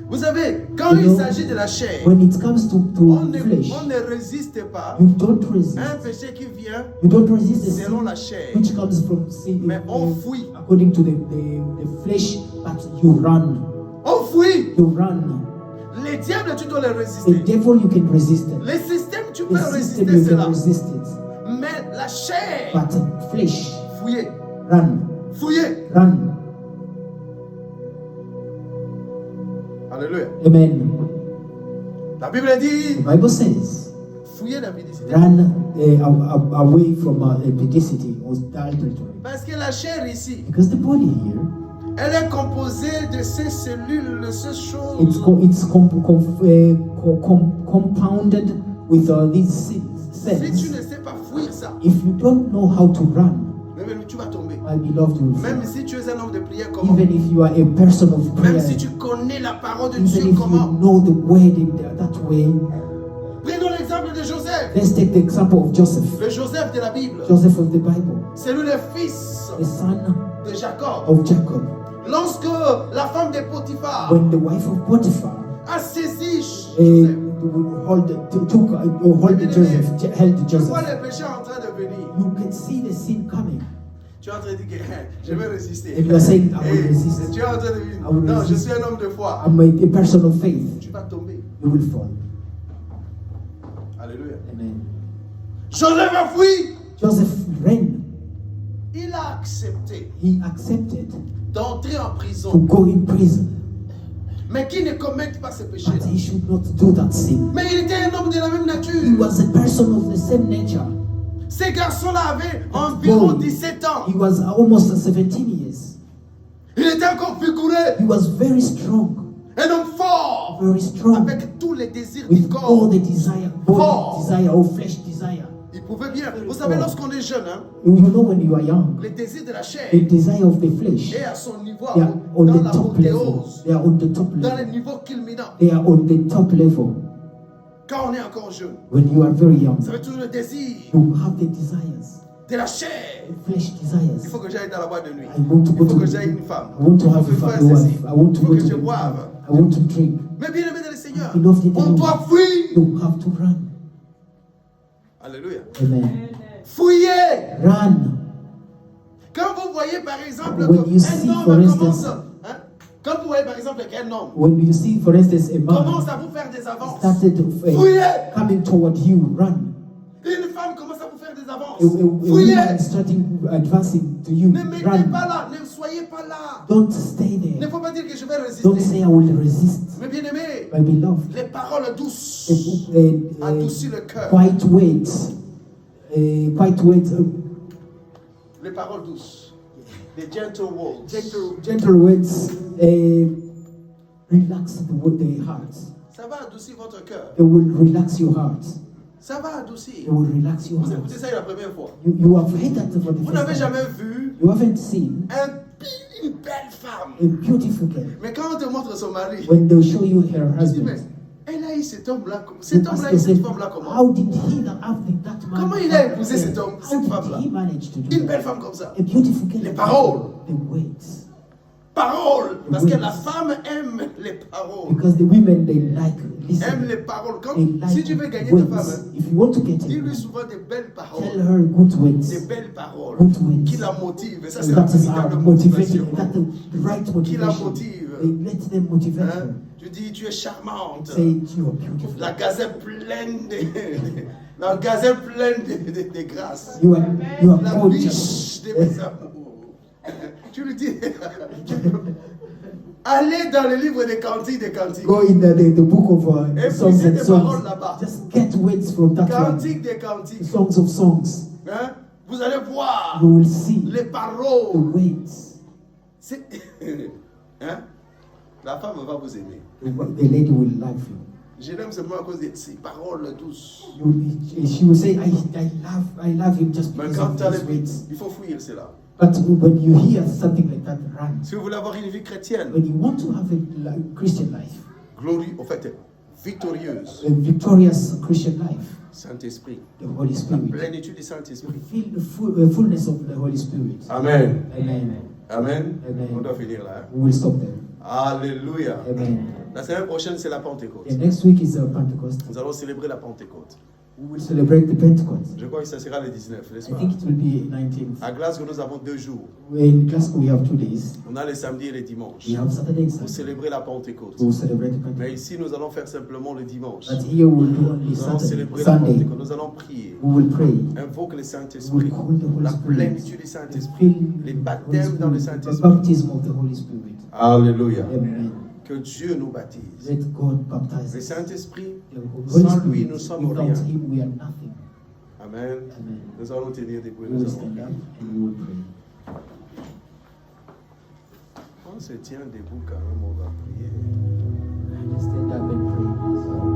Vous savez, quand il s'agit de la chair, When it comes to on flesh, ne résiste pas you don't resist. à un péché qui vient You don't resist the selon sin la chair. which comes from sin, Mais on fuit. according to the flesh, but you run. On fuit. You run. Les diables, tu dois les The résister. devil, you can resist it. Les systèmes, tu The peux system, résister you cela. can resist it. Mais la chair, But flesh, fouillez. run. Fouillez. Run. Alléluia. Amen. La Bible dit, The Bible says, Fuyez la pédicité. Run away from pedicity or adultery. Parce que la chair ici, Because the body here, elle est composée de ces cellules, de ces choses. it's compounded with these Si tu ne cells. sais pas fuir ça, If you don't know how to run, même tu vas tomber. my beloved, you will fall. Même si tu es un homme de prière, comment? Even if you are a person of prayer, Même si tu connais la parole de even Dieu, if comment? you know the word in that way. Prenons l'exemple de Joseph. Let's take the example of Joseph. Le Joseph de la Bible. Joseph of the Bible, C'est lui le fils the son de Jacob. of Jacob. Lorsque la femme de Potiphar When the wife of Potiphar a saisi Joseph, held Joseph, held tu vois Joseph, le péché en train de venir. you can see the sin coming. Tu es en train de dire que je vais résister. And you are saying, I will Et resist. tu es en train de I dire, will non, je resist. suis un homme de foi. I'm a person of faith. Tu vas tomber. You will fall. Alléluia. Amen. Joseph a fui. Joseph ran. Il a accepté He accepted d'entrer en to prison, go in prison, mais qu'il ne commette pas ce péché. but he should not do that sin. Mais il était un homme de la même He nature. was a person of the same nature. Ces garçons-là avaient environ Boy, 17 ans. he was almost 17 years. Il était encore vigoureux, He was very strong, un homme fort, very strong, avec tous les désirs du with all corps. the desire, body Fort. desire or flesh desire. Il pouvait bien. Vous savez, lorsqu'on est jeune, hein, You know when you are young, les désirs de la chair the desire of the flesh, est à son niveau, they are on dans the top level. l'apothéose, They are on the top dans le level. niveau culminant. They are on the top level. Quand on est encore jeune, When you are very young, vous avez toujours le désir you have the desires, de la chair. the flesh Il desires. faut que j'aille dans la boîte de nuit. I want to Il go faut to. que j'aille une femme. I want to Il faut have que a je fasse family ceci. wife. I want Il to faut go que to. je boive. I want to drink. Mais bien aimé dans le Seigneur, Beloved in the on Lord, doit fuir. you have to run. Alléluia. Amen. Fouiller. Run. Quand vous voyez par exemple When you see, qu'un for homme instance- commence, hein, quand vous voyez par exemple qu'un homme When you see, for instance, a commence man à vous faire des avances, started fouillez. coming toward you, run. Une femme commence à vous faire des avances, A woman fouillez. starting advancing to you, Ne mettez run. pas là, ne soyez pas là. Don't stay Il ne there. faut pas dire que je vais Don't résister. say I will resist. Mais bien aimé, My beloved, les paroles douces a adoucissent le cœur. quiet words, quiet words, Les paroles douces, les gentle words. gentle words, relax the heart. Ça va adoucir votre cœur. They will relax your heart. Ça va adoucir. They will relax your Vous heart. écoutez ça la première fois. You have heard that for the Vous n'avez first time. jamais vu You haven't seen une belle femme. a beautiful girl. Mais quand on te montre son mari, When they show you her tu dis, mais husband, elle a eu cet homme-là, you cet ask homme-là a eu cette yourself, femme-là comment? how did he have that man? Comment il a épousé cet homme, How cette did femme-là? he manage to do Une belle that? femme comme ça. A beautiful girl. Les paroles. The words. Paroles. Parce que Oui. la femme aime les paroles. Because the women, they like Aime listen. les paroles. Quand, They like si tu veux gagner ta femme, words. hein, If you want to get dis-lui it, souvent des belles tell paroles. her good words. Des belles paroles. Good words. Qui la motivent. Et ça, c'est la That is véritable our motivation. motivation. That's the right Qui la motivation. motive. Let them motivate Hein? her. Tu dis, tu es charmante. Say you are beautiful. La gazelle pleine de... La gazelle pleine de grâce. You are La gorgeous. biche de mes amours. Tu lui dis... Allez dans le livre des cantiques des cantiques. Go in the book of Et songs puisez and des paroles songs. là-bas. Just get words from that one. Cantiques des cantiques. Songs of songs. Hein? Vous allez voir You will see les the paroles. words. C'est- Hein? La femme va vous aimer. The lady will love you. Je l'aime seulement à cause de ces paroles douces. She will say, I love him just Mais because quand of tu as his words. il faut fuir cela. But when you hear something like that, run. Si vous voulez avoir une vie chrétienne, When you want to have a Christian life, glorieuse, en fait, victorieuse, a victorious Christian life, Saint-Esprit, the Holy la Spirit, plénitude du Saint-Esprit. feel the fullness of the Holy Spirit. Amen. Amen. Amen. Amen. On doit finir là. Hein? We will stop there. Alléluia. Amen. La semaine prochaine, c'est la Pentecôte. The next week is Pentecost. Nous allons célébrer la Pentecôte. We will celebrate the Pentecost. Je crois que ça sera le 19, n'est-ce I pas? think it will be 19th. À Glasgow, nous avons 2 jours. In Glasgow, we have 2 days. On a le samedi et le dimanche. We have Saturday and Pour Sunday. célébrer la Pentecôte. We will celebrate the Mais Pentecost. ici, nous allons faire simplement le dimanche. But here we will do only Nous allons Saturday, célébrer la Sunday. Pentecôte. Nous allons prier. We will pray. Invoque le We Saint-Esprit. will call the Holy La Spirit. plénitude du We Saint-Esprit. feel Les the Holy baptêmes dans le Spirit, the Saint-Esprit. baptism of the Holy Spirit. Alléluia. Amen. Que Dieu nous baptise. Let God baptize Le us. Saint-Esprit, The Holy sans lui, Spirit, nous sommes without rien. Him, we are nothing. Amen. Amen. Nous allons tenir debout. We Nous will allons stand prier. up and we will pray. On se tient debout quand même, on va prier. Stand up and pray.